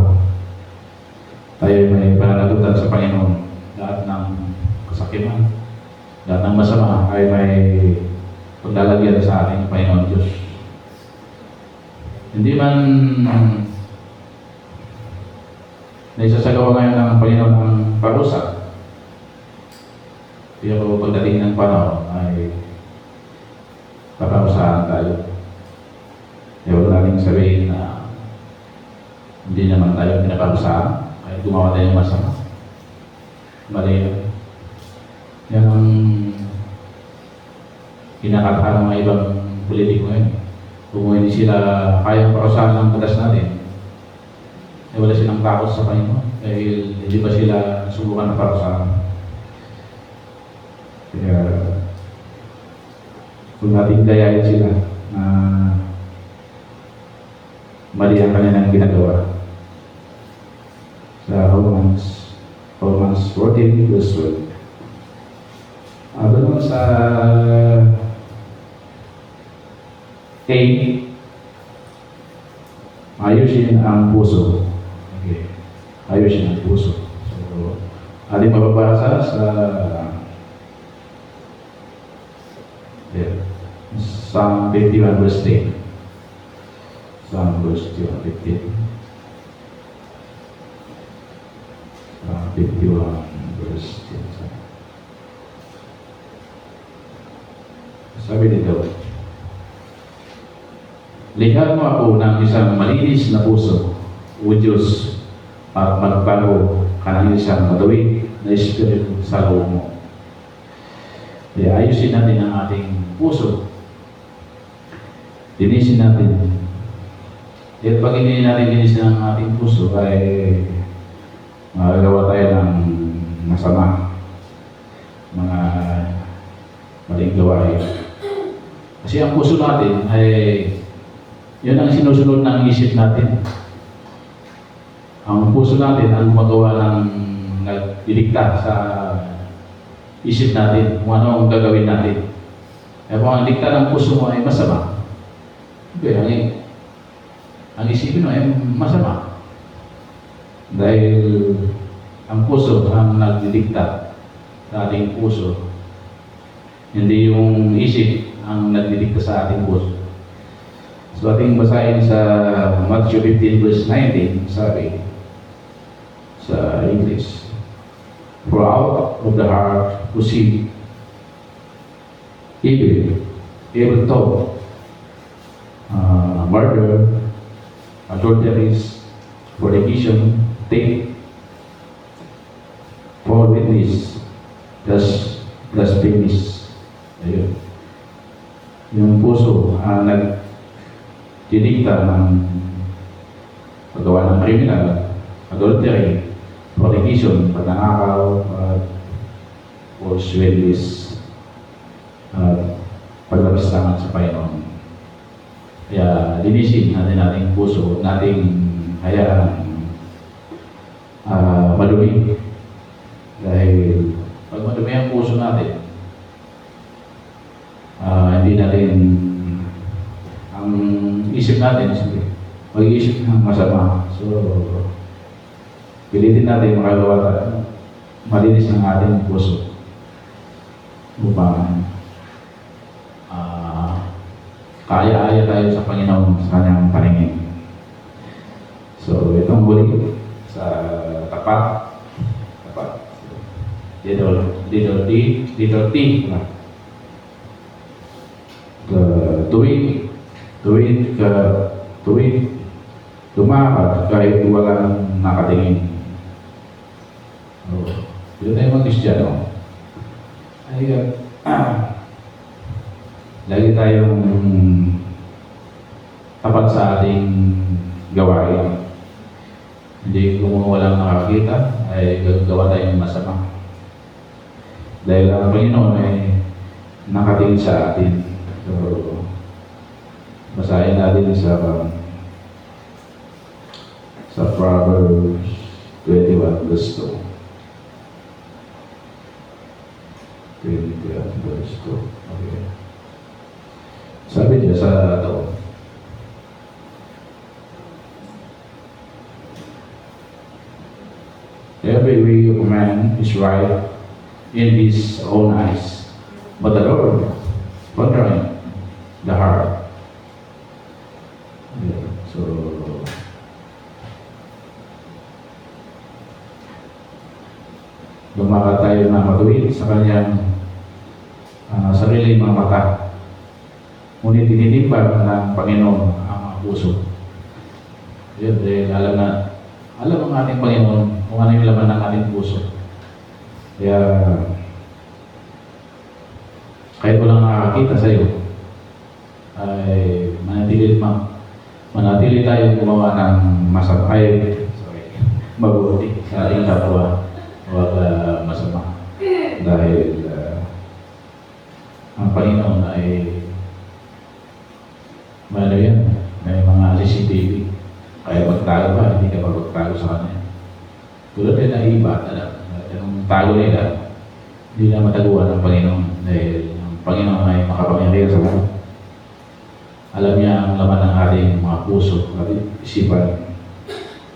Tayo may pananagutan sa Panginoon. Lahat ng kasakiman, lahat ng masama ay may paglalagyan sa ating Panginoon Diyos. Hindi man naisasagawa ngayon ng Panginoon ang parusa. Pero pagdating ng panahon ay paparusahan tayo. Kaya wala nating sabihin na hindi naman tayo pinaparusahan kahit gumawa tayo ng masama. Mali yun. Yan ang kinakatahan ng mga ibang politiko ngayon. Kung hindi sila kayang parusahan ng batas natin, ay wala silang takot sa Panginoon dahil hindi ba sila subukan na parusahan. Kaya kung natin dayain sila na mali ang kanilang ginagawa, sa Romans 14 verse 12. Doon sa 8, ayusin ang puso. Okay. Ayusin ang puso. So, ating mababasa sa Psalm 51 verse 10. Psalm verse 15. Psalm 51 verse 10. Sabi nito, likha mo ako ng isang malinis na puso, O Diyos, at magbago ka ng isang matuwid na espiritu sa loob mo. Kaya ayusin natin ang ating puso. Linisin natin. At pag hindi natin linisin ang ating puso, ay magagawa tayo ng masama, mga maling gawain. Kasi ang puso natin ay yun ang sinusunod ng isip natin. Ang puso natin ang gumagawa ng nagdilikta sa isip natin kung ano ang gagawin natin. Kaya kung ang dikta ng puso mo ay masama, okay, ang isipin mo ay masama. Dahil ang puso ang nagdidikta sa ating puso. Hindi yung isip ang nagdidikta sa ating puso. So ating basahin sa Matthew 15 verse 19, sabi sa English, for out of the heart proceed evil thought, murder, adulteries, fornication, theft, false witness, blasphemies. Ayun. Yung puso ang nagdidikta ng paggawa ng kriminal, adultery, fornication, pagnanakaw, false witness, paglabistangan sa Panginoon. Kaya linisin natin ating puso, nating hayaan madumi. Dahil pag madumi ang puso natin, hindi natin ang isip natin, mag-iisip ng masama. So, pilitin natin makagawa tayo, malinis ng ating puso upang kaya-aya tayo sa Panginoon sa kanyang paningin. So, itong huli sa tapat, dito tuwid, lumakad kahit walang nakatingin. Dito tayo mga Kristiyano. Lagi tayong tapat sa ating gawain. Hindi kung walang nakakita, ay gagawa tayong masama. Dahil ang Panginoon ay nakatingin sa atin. So, basahin natin sa Proverbs 21 verse 2. 21 verse 2. Okay. Sabi niya sa ito, every way of man is right in his own eyes, but the Lord pondering the heart. Yeah. So, lumakad tayo na matuwid sa kanyang sariling mga mata. Ngunit tinitimbang ng Panginoon ang mga puso. Yun, dahil alam ang ating Panginoon kung ano yung laman ng ating puso. Kaya, kahit walang nakakita sa iyo, ay manatili tayo gumawa ng mabuti sa ating kapwa, huwag masama. Dahil ang Panginoon ay may mga CCTV. Kaya magtago ka, hindi ka magtago sa Kanya. tulad din ng iba, yung tago nila, hindi na mataguan ng Panginoon dahil ang Panginoon ay makapangyarihan sa lahat. Alam niya ang laman ng ating mga puso, ating isipan.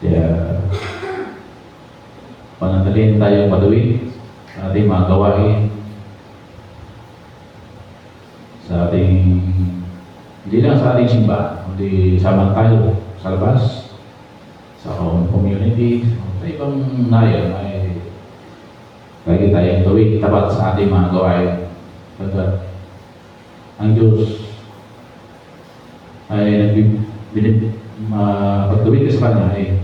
Kaya, panandalin tayong matuwid sa ating mga gawain, sa ating, hindi lang sa ating simbahan, kundi sama tayo sa labas, sa community, sa ibang nayon ay lagi tayong tuwid, tapat sa ating mga gawain. Pagkat ang Diyos ay pagtuwid ka sa Kanya ay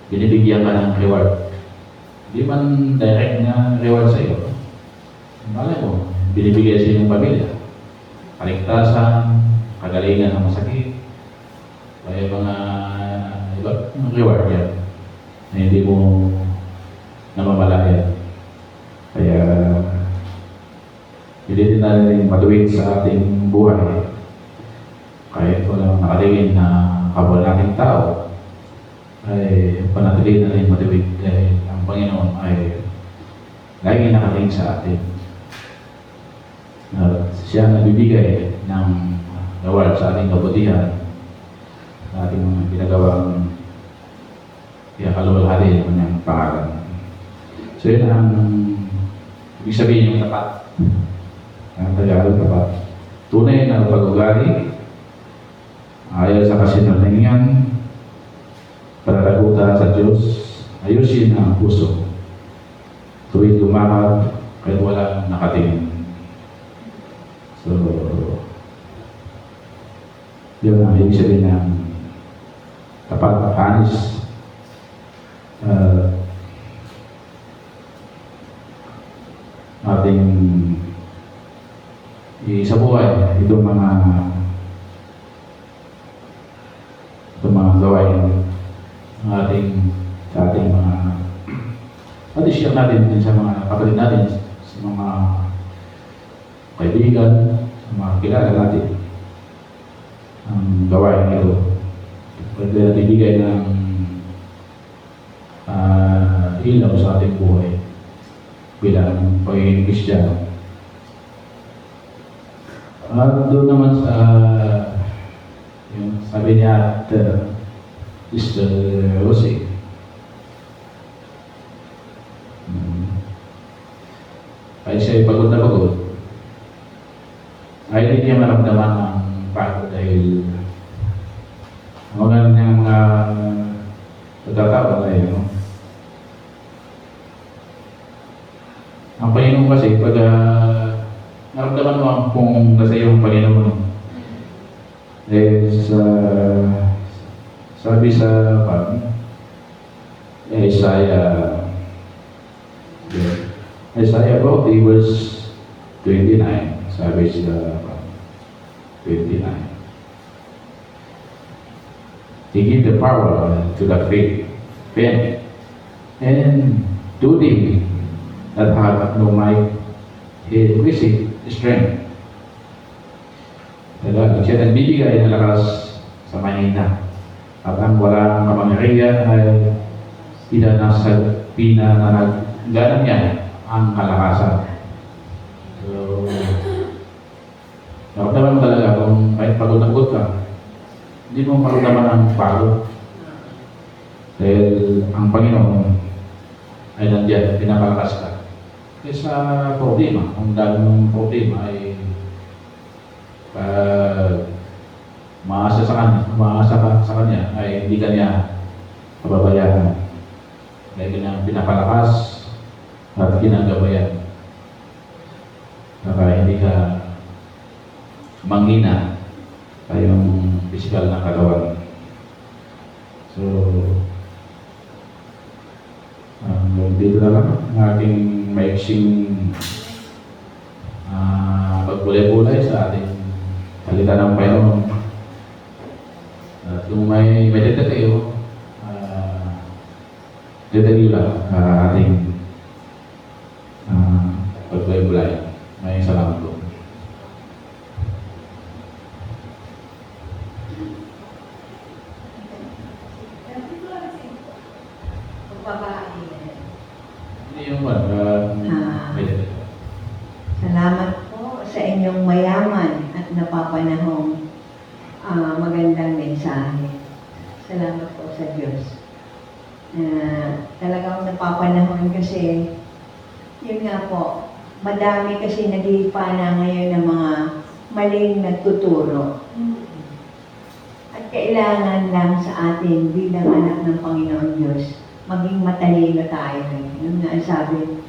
binibigyan ka ng reward. Hindi man direct na reward sa iyo. Malay mo, binibigyan sa iyong pamilya. Kaligtasan, kagalingan ng masakit, kaya mga ibang reward yan na hindi mo namamalayan. Kaya pilitin natin matuwid sa ating buhay. Kahit walang nakatingin na kapwa nating tao, ay panatilihin natin matuwid dahil ang Panginoon ay lagi nakatingin sa atin. Siya nagbibigay ng reward sa ating kabutihan, sa ating mga ginagawang ikakalulhati ng kanyang pangalan. So yun ang ibig sabihin yung tapat. Ang Tagalog tapat. Tunay na pag-ugali, ayon sa kasinungalingan, pananagutan sa Diyos, ayusin ang puso. Tuwid lumakad kahit walang nakatingin. So, yun ang ibig sabihin ng tapat, honest. Ating sa buhay, itong mga gawain ng sa ating mga share natin din sa mga kapatid natin, sa mga kaibigan, sa mga kilala natin ang gawain ito. Pwede natin ibigay ng ilaw sa ating buhay bilang pagiging Kristiyano. At doon naman sa yung sabi niya at Sister Rosie, ay siya pagod na pagod. Ay hindi niya maramdaman ang pagod dahil ang mga niyang pagkataon ay ang Panginoon kasi pag naramdaman mo kung nasa iyong Panginoon, sabi sa Isaiah 40 verse 29, sabi sa 29. He give the power to the faint, and to them that have no might, He increaseth strength. Siya nagbibigay ng lakas sa mahina. At ang walang kapangyarihan ay pinanagalan niya ang kalakasan. So, naramdaman mo talaga kung kahit pagod na pagod ka, hindi mo maramdaman ang pagod. Dahil ang Panginoon ay nandiyan, pinapalakas ka. Kaya sa problema, kung dahil ng problema ay maasa ka sa kanya ay hindi ka niya kababayaan. Dahil kanyang pinapalakas at ginagabayan. Saka hindi ka manghina sa iyong physical na katawan. So, dito na lang ang ating maiksing pagbulay-bulay sa ating salita ng Panginoon. At kung may medita kayo, detalyo lang ating pagbulay-bulay. May salamat po. Pagbabahagi na. Hindi yung pwede. Salamat po sa inyong mayaman at napapanahong magandang mensahe. Salamat po sa Diyos. Talagang napapanahon kasi, yun nga po, madami kasi nagipana ngayon ng mga maling nagtuturo. At kailangan lang sa atin bilang anak ng Panginoon Diyos, maging matalino tayo. Yung nga sabi,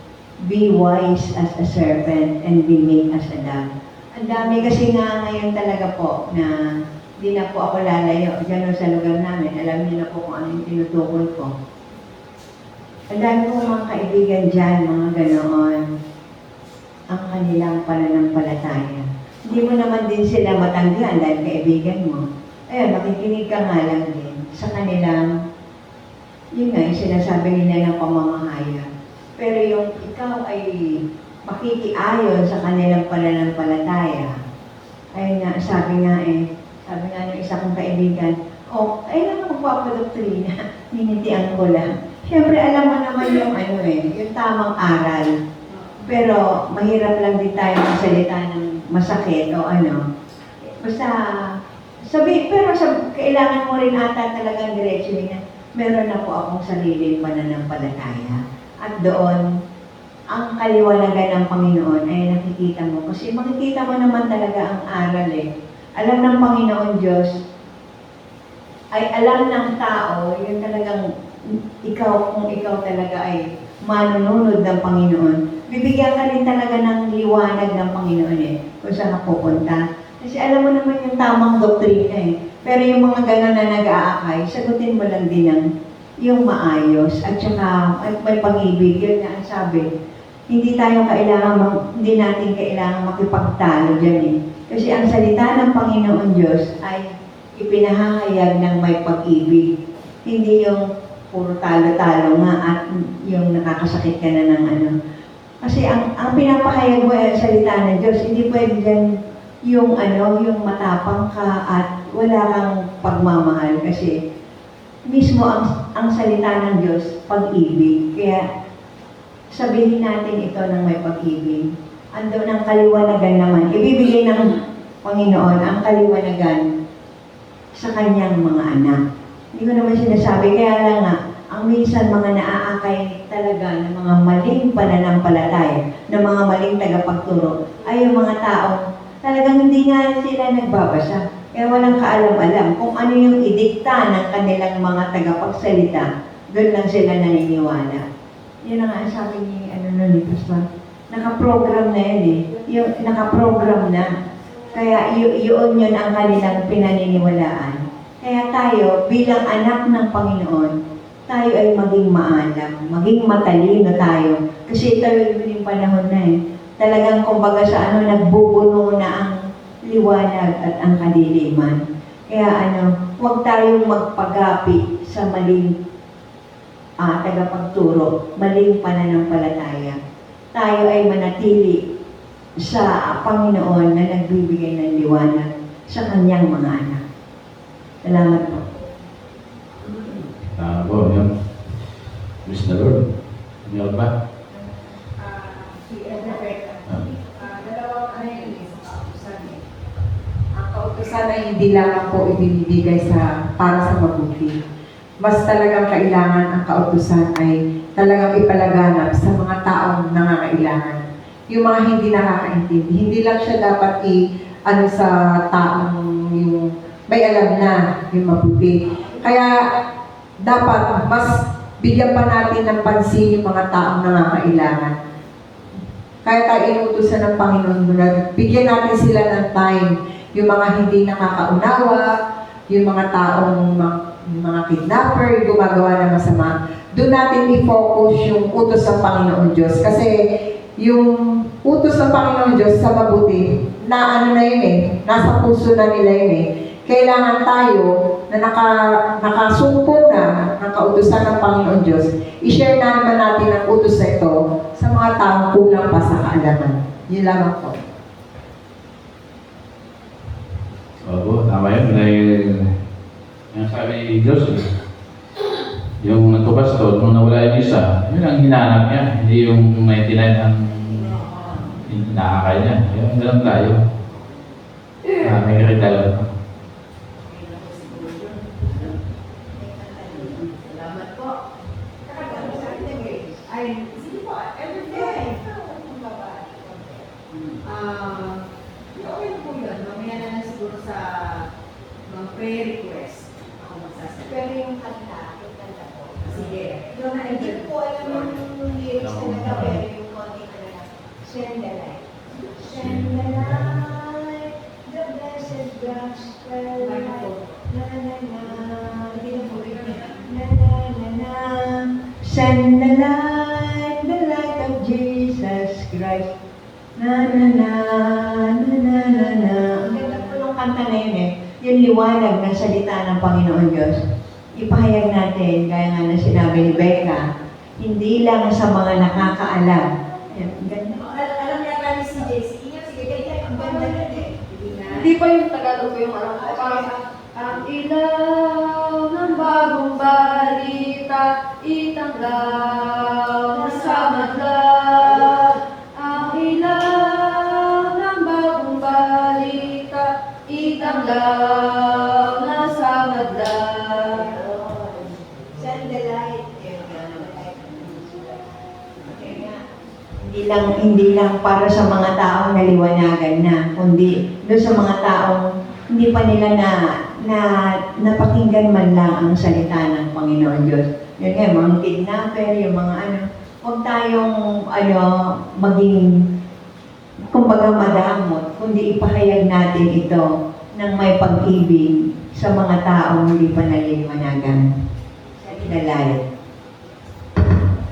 be wise as a serpent and be meek as a dove. Ang dami kasi nga ngayon talaga po na di na po ako lalayo dyan sa lugar namin. Alam niyo na po kung ano yung tinutukoy ko. Ang dami po mga kaibigan dyan, mga ganoon, ang kanilang pananampalataya. Hindi mo naman din sila matanggihan dahil kaibigan mo. Ayun, makikinig ka nga lang din sa kanilang, yun nga, yung sinasabi nila ng pamamahaya. Pero yung ikaw ay makikiayon sa kanilang pananampalataya, ay nga, sabi nga ng isa kong kaibigan, ay lang magpapadoktrina, ninitian ko lang. Siyempre, alam mo naman yung yung tamang aral. Pero, mahirap lang din tayo magsalita ng masakit o Basta, kailangan mo rin ata talagang diretso na meron na po akong sariling pananampalataya. At doon, ang kaliwanagan ng Panginoon ay nakikita mo. Kasi makikita mo naman talaga ang aral Alam ng Panginoon Diyos, ay alam ng tao, yun talagang kung ikaw talaga ay manununod ng Panginoon, bibigyan ka rin talaga ng liwanag ng Panginoon kung saan ka pupunta. Kasi alam mo naman yung tamang doktrina Pero yung mga gano'n na nag-aakay, sagutin mo lang din ng yung maayos at saka may pag-ibig. Yun nga ang sabi. Hindi natin kailangan makipagtalo dyan Kasi ang salita ng Panginoon Diyos ay ipinahahayag ng may pag-ibig. Hindi yung puro talo-talo nga at yung nakakasakit ka na ng Kasi ang pinapahayag mo ay salita ng Diyos. Hindi pwede dyan yung matapang ka at wala kang pagmamahal. Kasi mismo ang salita ng Diyos, pag-ibig. Kaya sabihin natin ito ng may pag-ibig. Ando ng kaliwanagan naman. Ibibigay ng Panginoon ang kaliwanagan sa kanyang mga anak. Hindi ko naman sinasabi. Kaya lang nga, ang minsan mga naaakay talaga ng mga maling pananampalataya, ng mga maling tagapagturo, ay yung mga tao talagang hindi nga sila nagbabasa. Kaya walang kaalam-alam kung ano yung idikta ng kanilang mga tagapagsalita, doon lang sila naniniwala. Yun ang nga sabi ni Pastor. Nakaprogram na Yung nakaprogram na. Kaya yun ang kanilang pinaniniwalaan. Kaya tayo, bilang anak ng Panginoon, tayo ay maging maalam, maging matalino tayo. Kasi ito yung panahon na Talagang kumbaga sa nagbubuno na ang liwanag at ang kadiliman. Kaya huwag tayong magpagapi sa maling tagapagturo, maling pananampalataya. Tayo ay manatili sa Panginoon na nagbibigay ng liwanag sa kanyang mga anak. Salamat po. Tama po, yun. Praise the Lord. Meron ba? Ang kautusan ay hindi lamang po ibinibigay para sa mabuti. Mas talagang kailangan ang kautusan ay talagang ipalaganap sa mga taong nangangailangan. Yung mga hindi nakakaintindi. Hindi lang siya dapat sa taong yung may alam na yung mabuti. Kaya dapat mas bigyan pa natin ng pansin yung mga taong nangangailangan. Kaya tayo inutusan ng Panginoon na bigyan natin sila ng time. Yung mga hindi nakakaunawa, yung mga taong mga kidnapper, yung gumagawa ng masama. Doon natin i-focus yung utos ng Panginoon Diyos. Kasi yung utos ng Panginoon Diyos sa mabuti, na nasa puso na nila Kailangan tayo na nakasumpo na ng kautusan ng Panginoon Diyos, i-share na naman natin ang utos na ito sa mga taong kulang pa sa kaalaman. Yun lamang po. Opo, tama yun. Yung sabi ni Diyos, yung natupad pastor, nung nawala yung isa, yun ang hinanap niya, hindi yung 99 ang inaakay niya. Yun, ganun tayo. May krital. Salamat po. Ay, sige po, everyday. Okay po yun. Mamaya na lang siguro sa mga prayer request. Ako magsasabi. Pero yung kanta po. Sige. Hindi po alam yung lyrics talaga, pero yung konti talaga. Shine the light. Shine the light. The blessed gospel light. Na na na. Hindi na po rin. Na na na na. Shine the light of Jesus Christ. Na na na, na na na na. Ang ganda po nung kanta na yun eh. Yung liwanag ng salita ng Panginoon Diyos. Ipahayag natin, gaya nga na sinabi ni Becca, hindi lang sa mga nakakaalam. Ayan, ang ganda. Alam niya kami si JC. Sige, kaya ang ganda na eh. Hindi pa yung Tagalog ko yung alam ko. Parang, ang ilaw ng bagong balita, itanggaw sa madlag. Ang ilaw ng bagong balita, itanggaw na sa madlag. Send the light. Hindi lang para sa mga taong naliwanagan na, kundi doon sa mga taong hindi pa nila napakinggan man lang ang salita ng Panginoon Diyos. Yun nga, mga kidnapper, yung mga huwag tayong maging kumbaga madamot, kundi ipahayag natin ito ng may pag-ibig sa mga taong hindi pa naliliwanagan. Sa Inalay.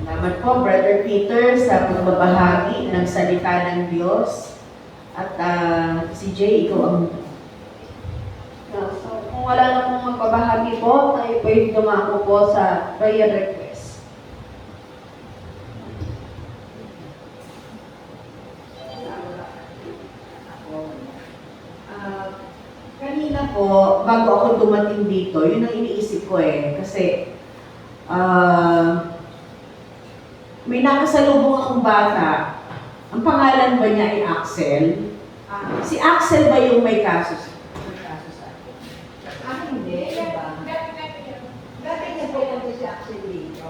Salamat po, Brother Peter, sa pagbabahagi ng salita ng Diyos. At si Jay, ikaw ang... So, kung wala na pong magbabahagi po, tayo po yung dumako po sa prayer request. Kanina po, bago ako dumating dito, yun ang iniisip ko eh. Kasi, may nakasalubong akong bata. Ang pangalan ba niya ay Axel? Si Axel ba yung may kaso sa akin? Hindi. Diba? Dati niya po yung si Axel dito.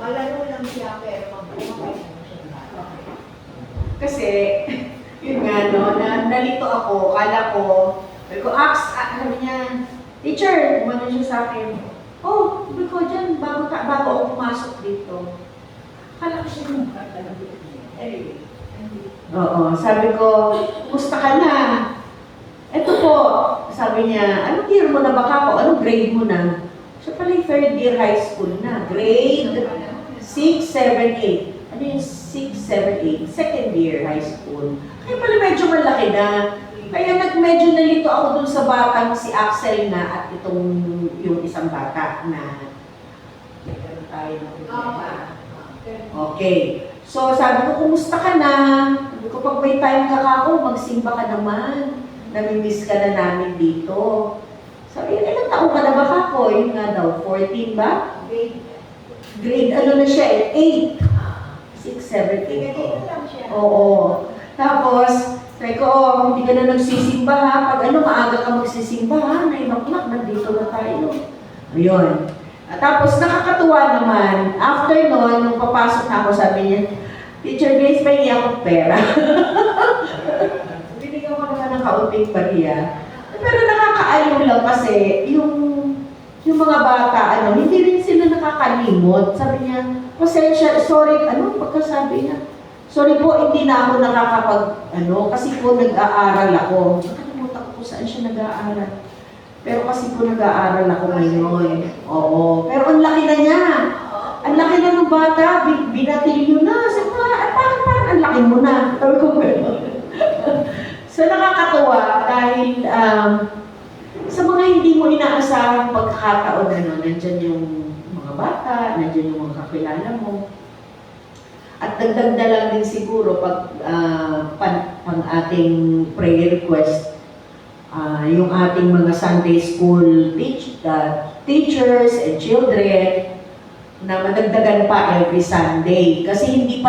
Malaro lang siya, pero mabuhay mo siya. Kasi, yun nga, no, nalito ako, kala ko, sabi ko, sabi niya, teacher, umano siya sa akin, oh, sabi ko dyan, bago ako pumasok dito. Kala ko siya yung anyway. Oo, sabi ko, kumusta ka na? Eto po, sabi niya, anong year mo na baka ako? Anong grade mo na? Siya pala yung third year high school na. Grade 6, 7, 8. Ano yung 6, 7, 8? Second year high school. Kaya pala medyo malaki na. Kaya medyo nalito ako dun sa batang si Axel na at itong yung isang bata na nagkaroon tayo ng problema. Okay. So sabi ko, kumusta ka na? Sabi ko, pag may time ka ako, magsimba ka naman. Namimiss ka na namin dito. Sabi, ilang taong ka na ba ako? Yun nga daw, 14 ba? Grade ano na siya eh? 8. 6, 7, 8. Oo. Tapos, sabi ko, hindi ka na nagsisimba ha. Pag maaga ka magsisimba ha. 9 o'clock, nandito na tayo. Ayun. At tapos, nakakatuwa naman. After nun, nung papasok na ako, sabi niya, Teacher Grace, pahingi akong pera. Binigyan ko naman ng kaunting pariya. Pero nakakaaliw lang kasi, yung mga bata, hindi rin sila nakakalimot. Sabi niya, pasensya, sorry, pagkasabi niya, sorry po, hindi na ako kasi po nag-aaral ako. Nakalimutan ko kung saan siya nag-aaral. Pero kasi po nag-aaral ako ngayon. Oo. Pero ang laki na niya. Ang laki na ng bata. Binatilyo na. Sabi ko, parang ang laki mo na. Sabi ko, so nakakatuwa dahil sa mga hindi mo inaasahang pagkakataon, nandyan yung mga bata, nandyan yung mga kakilala mo. At dagdag na lang din siguro pang ating prayer request, yung ating mga Sunday school teachers and children, na madagdagan pa every Sunday. Kasi hindi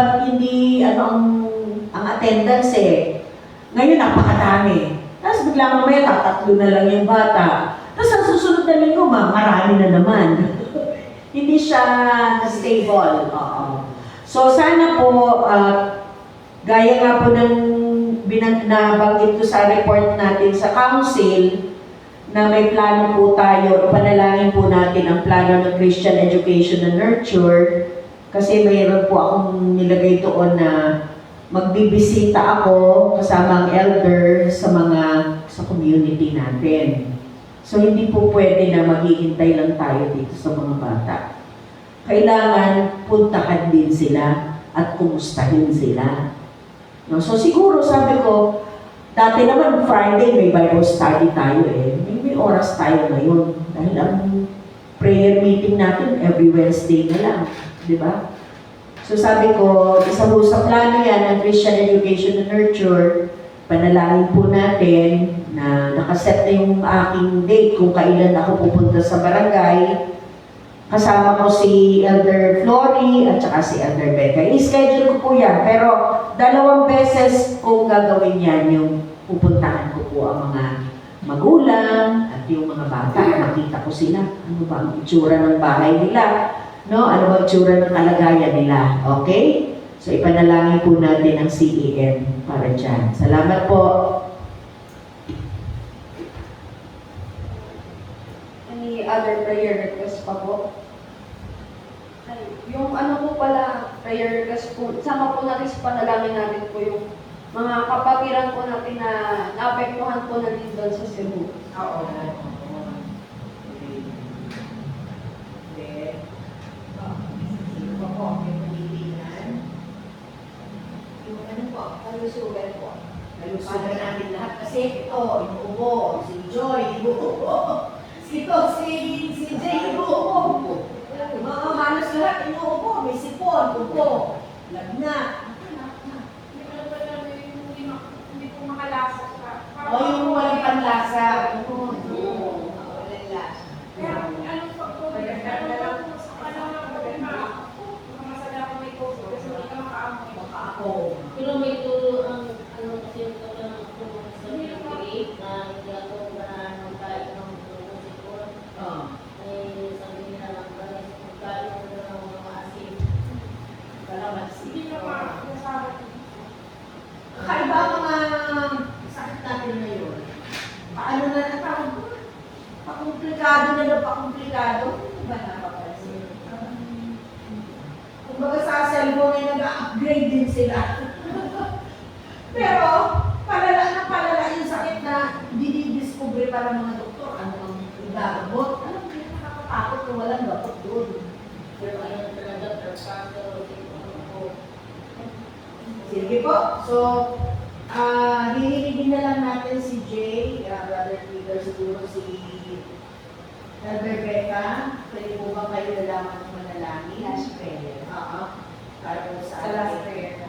ang attendance eh. Ngayon napakadami. Tapos bigla mamaya tatatlo na lang yung bata. Tapos ang susunod na linggo, marami na naman. Hindi siya stable. Oo. So sana po, gaya nga po ng nabanggit ko sa report natin sa council, na may plano po tayo, panalangin po natin ang plano ng Christian Education and Nurture, kasi mayroon po akong nilagay doon na magbibisita ako kasama ang elder sa community natin. So hindi po pwede na maghihintay lang tayo dito sa mga bata. Kailangan puntahan din sila at kumustahin sila. No? So siguro sabi ko, dati naman Friday may Bible study tayo eh. May oras tayo ngayon. Dahil ang prayer meeting natin every Wednesday na lang. Di ba? So sabi ko, isa po sa plano yan ng Christian Education and Nurture, panalangin po natin na nakaset na yung aking date kung kailan ako pupunta sa barangay. Kasama ko si Elder Flory at saka si Elder Becca. I-schedule ko po yan. Pero 2 beses kung gagawin yan yung pupuntahan ko po ang mga magulang at yung mga bata. Makita ko sila. Ano ba ang itsura ng bahay nila? No? Ano ba ang itsura ng kalagayan nila? Okay? So ipanalangin po natin ang CEN para dyan. Salamat po. Any other prayer request pa po? Yung ano po pala, prayer request po, sama po natin sa panalangin natin po yung mga kapatiran po natin na naapektuhan po natin doon sa Cebu. Oo. Yung ano po, kalusugan po. Kalusugan natin lahat kasi ito, inuubo, si Joy, inuubo. Si Jay, inuubo. Mga halos lahat inuubo, may sipon, ubo, lagnat. Hindi po makalasa siya. O yung walang panlasa. Walang lasa. Kaya ano po, masala ko may COVID kasi hindi ka makaamoy. Ako. Pero may tulo ang ano kasi yung kailangan ako sa pilit na hindi ako ganahan kahit ng tulo ko. Ay sabi nila lang guys, magkano ko na ng mga asin. Kalamansi. Hindi ka makasabi. Kakaiba ang mga sakit natin ngayon. Paano na natawag? Pakomplikado na daw, pakomplikado. Ano ba napapansin? Kumbaga sa cellphone ay nag-upgrade din sila. Pero, palala yung sakit na dinidiscover pa ng mga doktor. Ano ang igagamot? Alam mo, nakakatakot kung walang dapat doon. Pero ayun talaga, trapaso, Sige po. So, hihilingin na lang natin si Jay, Brother Peter, siguro si Elder Becca. Pwede po ba kayo lalaman ng manalangin? Last prayer. Oo. Para po sa last prayer.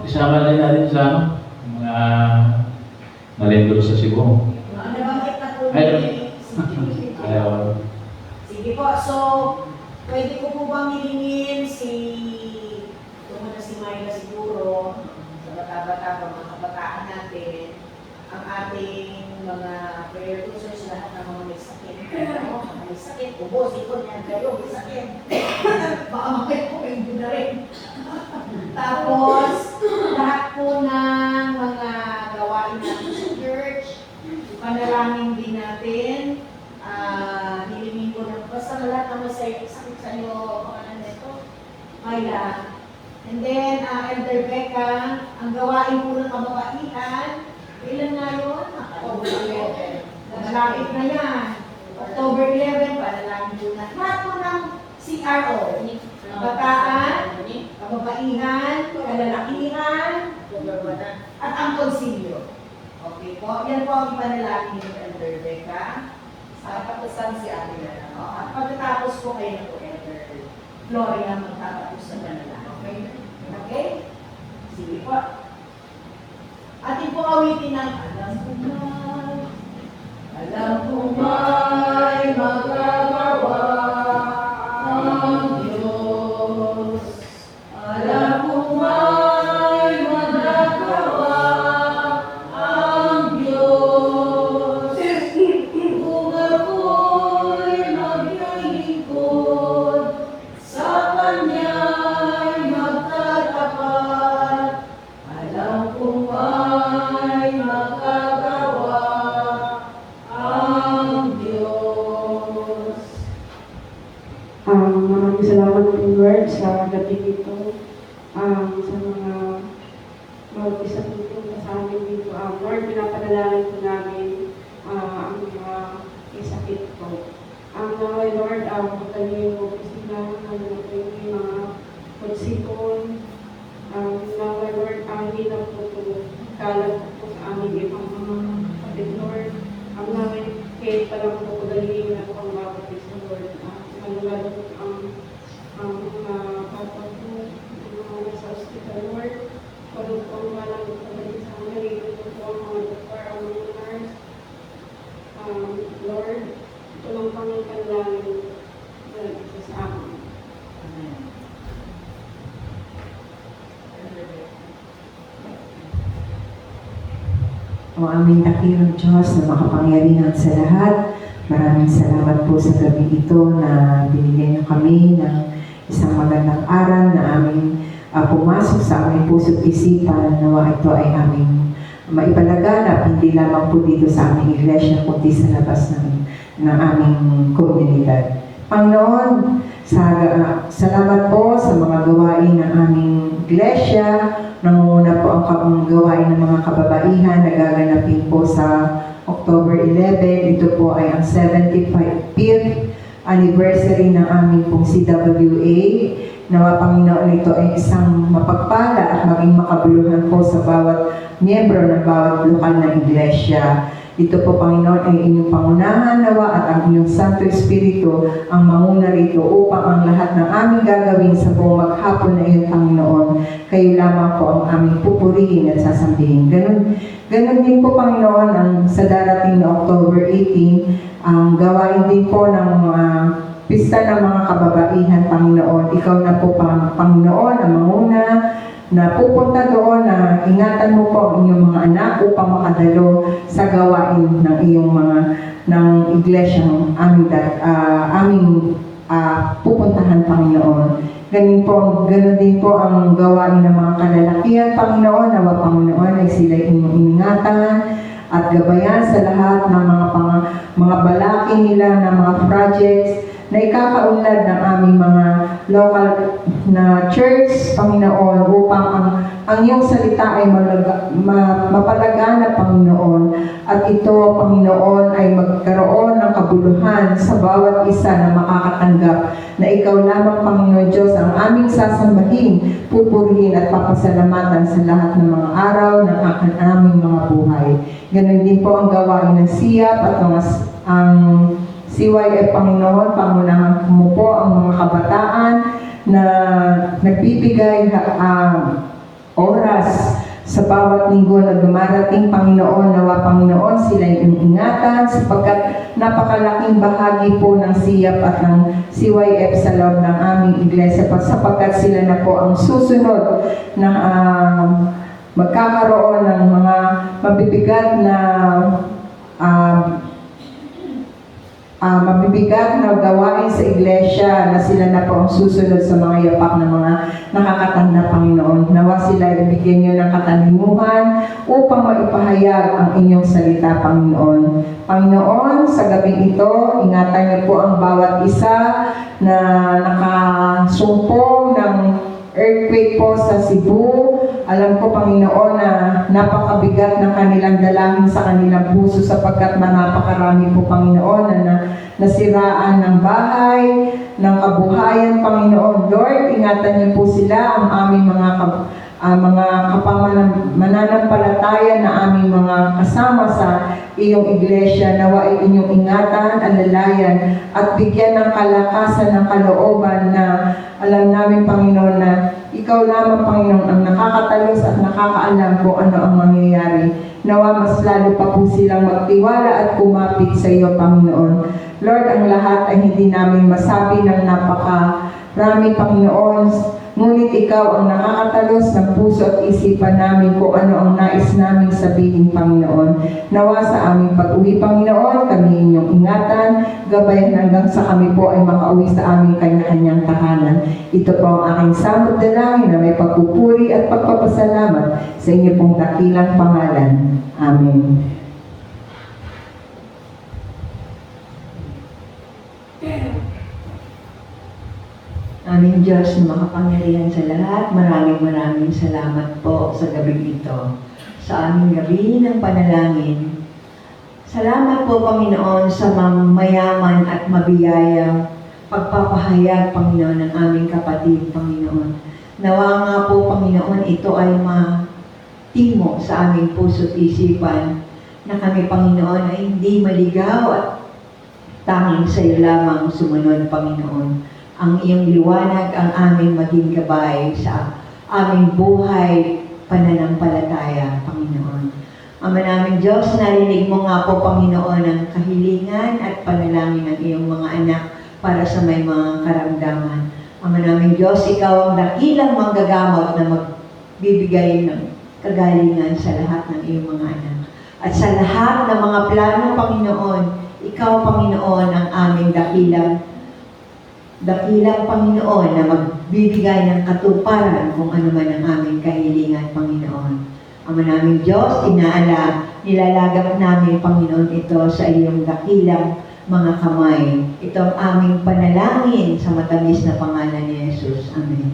Isama na natin sa mga nalindol sa Cebu. Nabanggit na po Ayun. ni Ayaw. Sige po. So, pwede ko po bang hilingin si Myla siguro, sa bata-bata, mga kabataan natin, ang ating mga prayer users, lahat ng mga may sakit. May sakit, ubo, sipon yan kayo, may sakit. Baka makit po, hindi na rin. Tapos, lahat po ng mga gawain natin sa church, panalangin din natin, hilingin ko na, basta lahat ng masaya, sakit sa iyo, pangalan nito, Myla. And then, Elder Becca, ang gawain po ng kababaihan, ilan nga yun? October 11. Malapit na yan. October 11, panalangin po na. Lahat po ng CRO, kabataan, kababaihan, kalalakihan, at ang konsilyo. Okay po, yan po ang ipanalangin ng Elder Becca. Patusan si Ate na. At pagkatapos po kayo po, Elder Gloria, magtatapos sa panalangin. Okay? Sige po. Ating po awitin ng alam ko may magagawa salamat po Lord sa gabi ito. Sa mga mag-isa po sa amin dito. Lord, pinapanalangin po namin ang mga sakit po. Naway Lord, pagkali mo po sila, yung mga pagsipon. Naway Lord, hindi na po ito kalat po sa aming ibang mga kapatid Lord. Naway, kahit palang po pagaliin na po ang bawat isa Lord. Manulado po ang mga papa po, ang mga nasa hospital Lord. Pagod po ang malang pagaliin sa mga nalito po ang mga doktor, ang mga nurse. Lord, ito lang pang panalangin na isa sa amin. O aming dakilang Diyos na makapangyarihan sa lahat, maraming salamat po sa gabi ito na binigyan niyo kami ng isang magandang aral na aming pumasok sa aming puso't isipan. Nawa ito ay aming maipalaganap, hindi lamang po dito sa aming iglesia, kundi sa labas ng aming komunidad. Panginoon, salamat po sa mga gawain ng aming iglesia. Nangunguna po ang gawain ng mga kababaihan na gaganapin po sa October 11. Ito po ay ang 75th anniversary ng aming pong CWA. Nawa Panginoon, ito ay isang mapagpala at maging makabuluhan po sa bawat miyembro ng bawat lokal na iglesia. Ito po, Panginoon, ay inyong pangunahan nawa at ang inyong Santo Espiritu ang manguna rito upang ang lahat ng aming gagawin sa buong maghapon na iyon, Panginoon, kayo lamang po ang aming pupurihin at sasambihin. Ganun din po, Panginoon, ang sa darating na October 18, ang gawain din po ng pista ng mga kababaihan, Panginoon. Ikaw na po, Panginoon, ang manguna na pupunta doon na ingatan mo po ang inyong mga anak upang makadalo sa gawain ng iyong mga ng iglesyang aming pupuntahan, Panginoon. Ganun din po ang gawain ng mga kalalakihan, Panginoon. Nawa Panginoon ay sila inyong ingatan at gabayan sa lahat ng mga balaki nila ng mga projects na ikakaunlad ng aming mga local na church, Panginoon, upang ang iyong salita ay mapalaganap, Panginoon. At ito, Panginoon, ay magkaroon ng kabuluhan sa bawat isa na makakatanggap na ikaw lamang, Panginoon Diyos, ang aming sasambahin, pupurihin at papasalamatan sa lahat ng mga araw ng aming mga buhay. Ganon din po ang gawain ng siyap at ang CYF, Panginoon, pangunahan mo po ang mga kabataan na nagbibigay oras sa bawat linggo na dumarating, Panginoon. Nawa, Panginoon, sila yung ingatan sapagkat napakalaking bahagi po ng siyap at ng CYF sa loob ng aming iglesia sapagkat sila na po ang susunod na magkakaroon ng mga mabibigat na gawain sa iglesia na sila na po ang susunod sa mga yapak ng mga nakakatanda, Panginoon. Nawa sila ibigyan niyo ng katalinuhan upang maipahayag ang inyong salita, Panginoon. Panginoon, sa gabing ito, ingatan niyo po ang bawat isa na nakasumpong ng earthquake po sa Cebu. Alam ko, Panginoon, na napakabigat ng kanilang dalangin sa kanilang puso sapagkat napakarami po, Panginoon, na nasiraan ng bahay, ng kabuhayan, Panginoon. Lord, ingatan niyo po sila, ang aming mga mananampalataya na aming mga kasama sa iyong iglesia. Nawa ay inyong ingatan, alalayan, at bigyan ng kalakasan ng kalooban na alam namin, Panginoon, na ikaw lamang, Panginoon, ang nakakatalos at nakakaalam kung ano ang mangyayari. Nawa mas lalo pa po silang magtiwala at kumapit sa iyo, Panginoon. Lord, ang lahat ay hindi namin masabi ng napakarami, Panginoon. Ngunit ikaw ang nakakatalos ng puso at isipan namin kung ano ang nais namin sabihin, Panginoon. Nawa sa aming pag-uwi, Panginoon, kami inyong ingatan, gabayan hanggang sa kami po ay makauwi sa aming kanya-kanyang tahanan. Ito po ang aking samot dalangin na may pagpupuri at pagpapasalamat sa inyo pong dakilang pangalan. Amen. Aming Diyos na makapangyarihan sa lahat, maraming salamat po sa gabi ito. Sa aming gabi ng panalangin, salamat po, Panginoon, sa mayaman at mabiyayang pagpapahayag, Panginoon, ng aming kapatid, Panginoon. Nawa nga po, Panginoon, ito ay matimo sa aming puso't isipan na kami, Panginoon, ay hindi maligaw at tanging sa iyo lamang sumunod, Panginoon. Ang iyong liwanag ang aming maging gabay sa aming buhay, pananampalataya, Panginoon. Ama naming Diyos, narinig mo nga po, Panginoon, ang kahilingan at panalangin ng iyong mga anak para sa may mga karamdaman. Ama naming Diyos, ikaw ang dakilang manggagamot na magbibigay ng kagalingan sa lahat ng iyong mga anak. At sa lahat ng mga plano, Panginoon, ikaw, Panginoon, ang aming dakilang Panginoon na magbibigay ng katuparan kung ano man ang aming kahilingan, Panginoon. Ama naming Diyos, nilalagak namin, Panginoon, ito sa iyong dakilang mga kamay. Ito ang aming panalangin sa matamis na pangalan ni Jesus. Amen.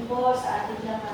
Po sa ating lahat.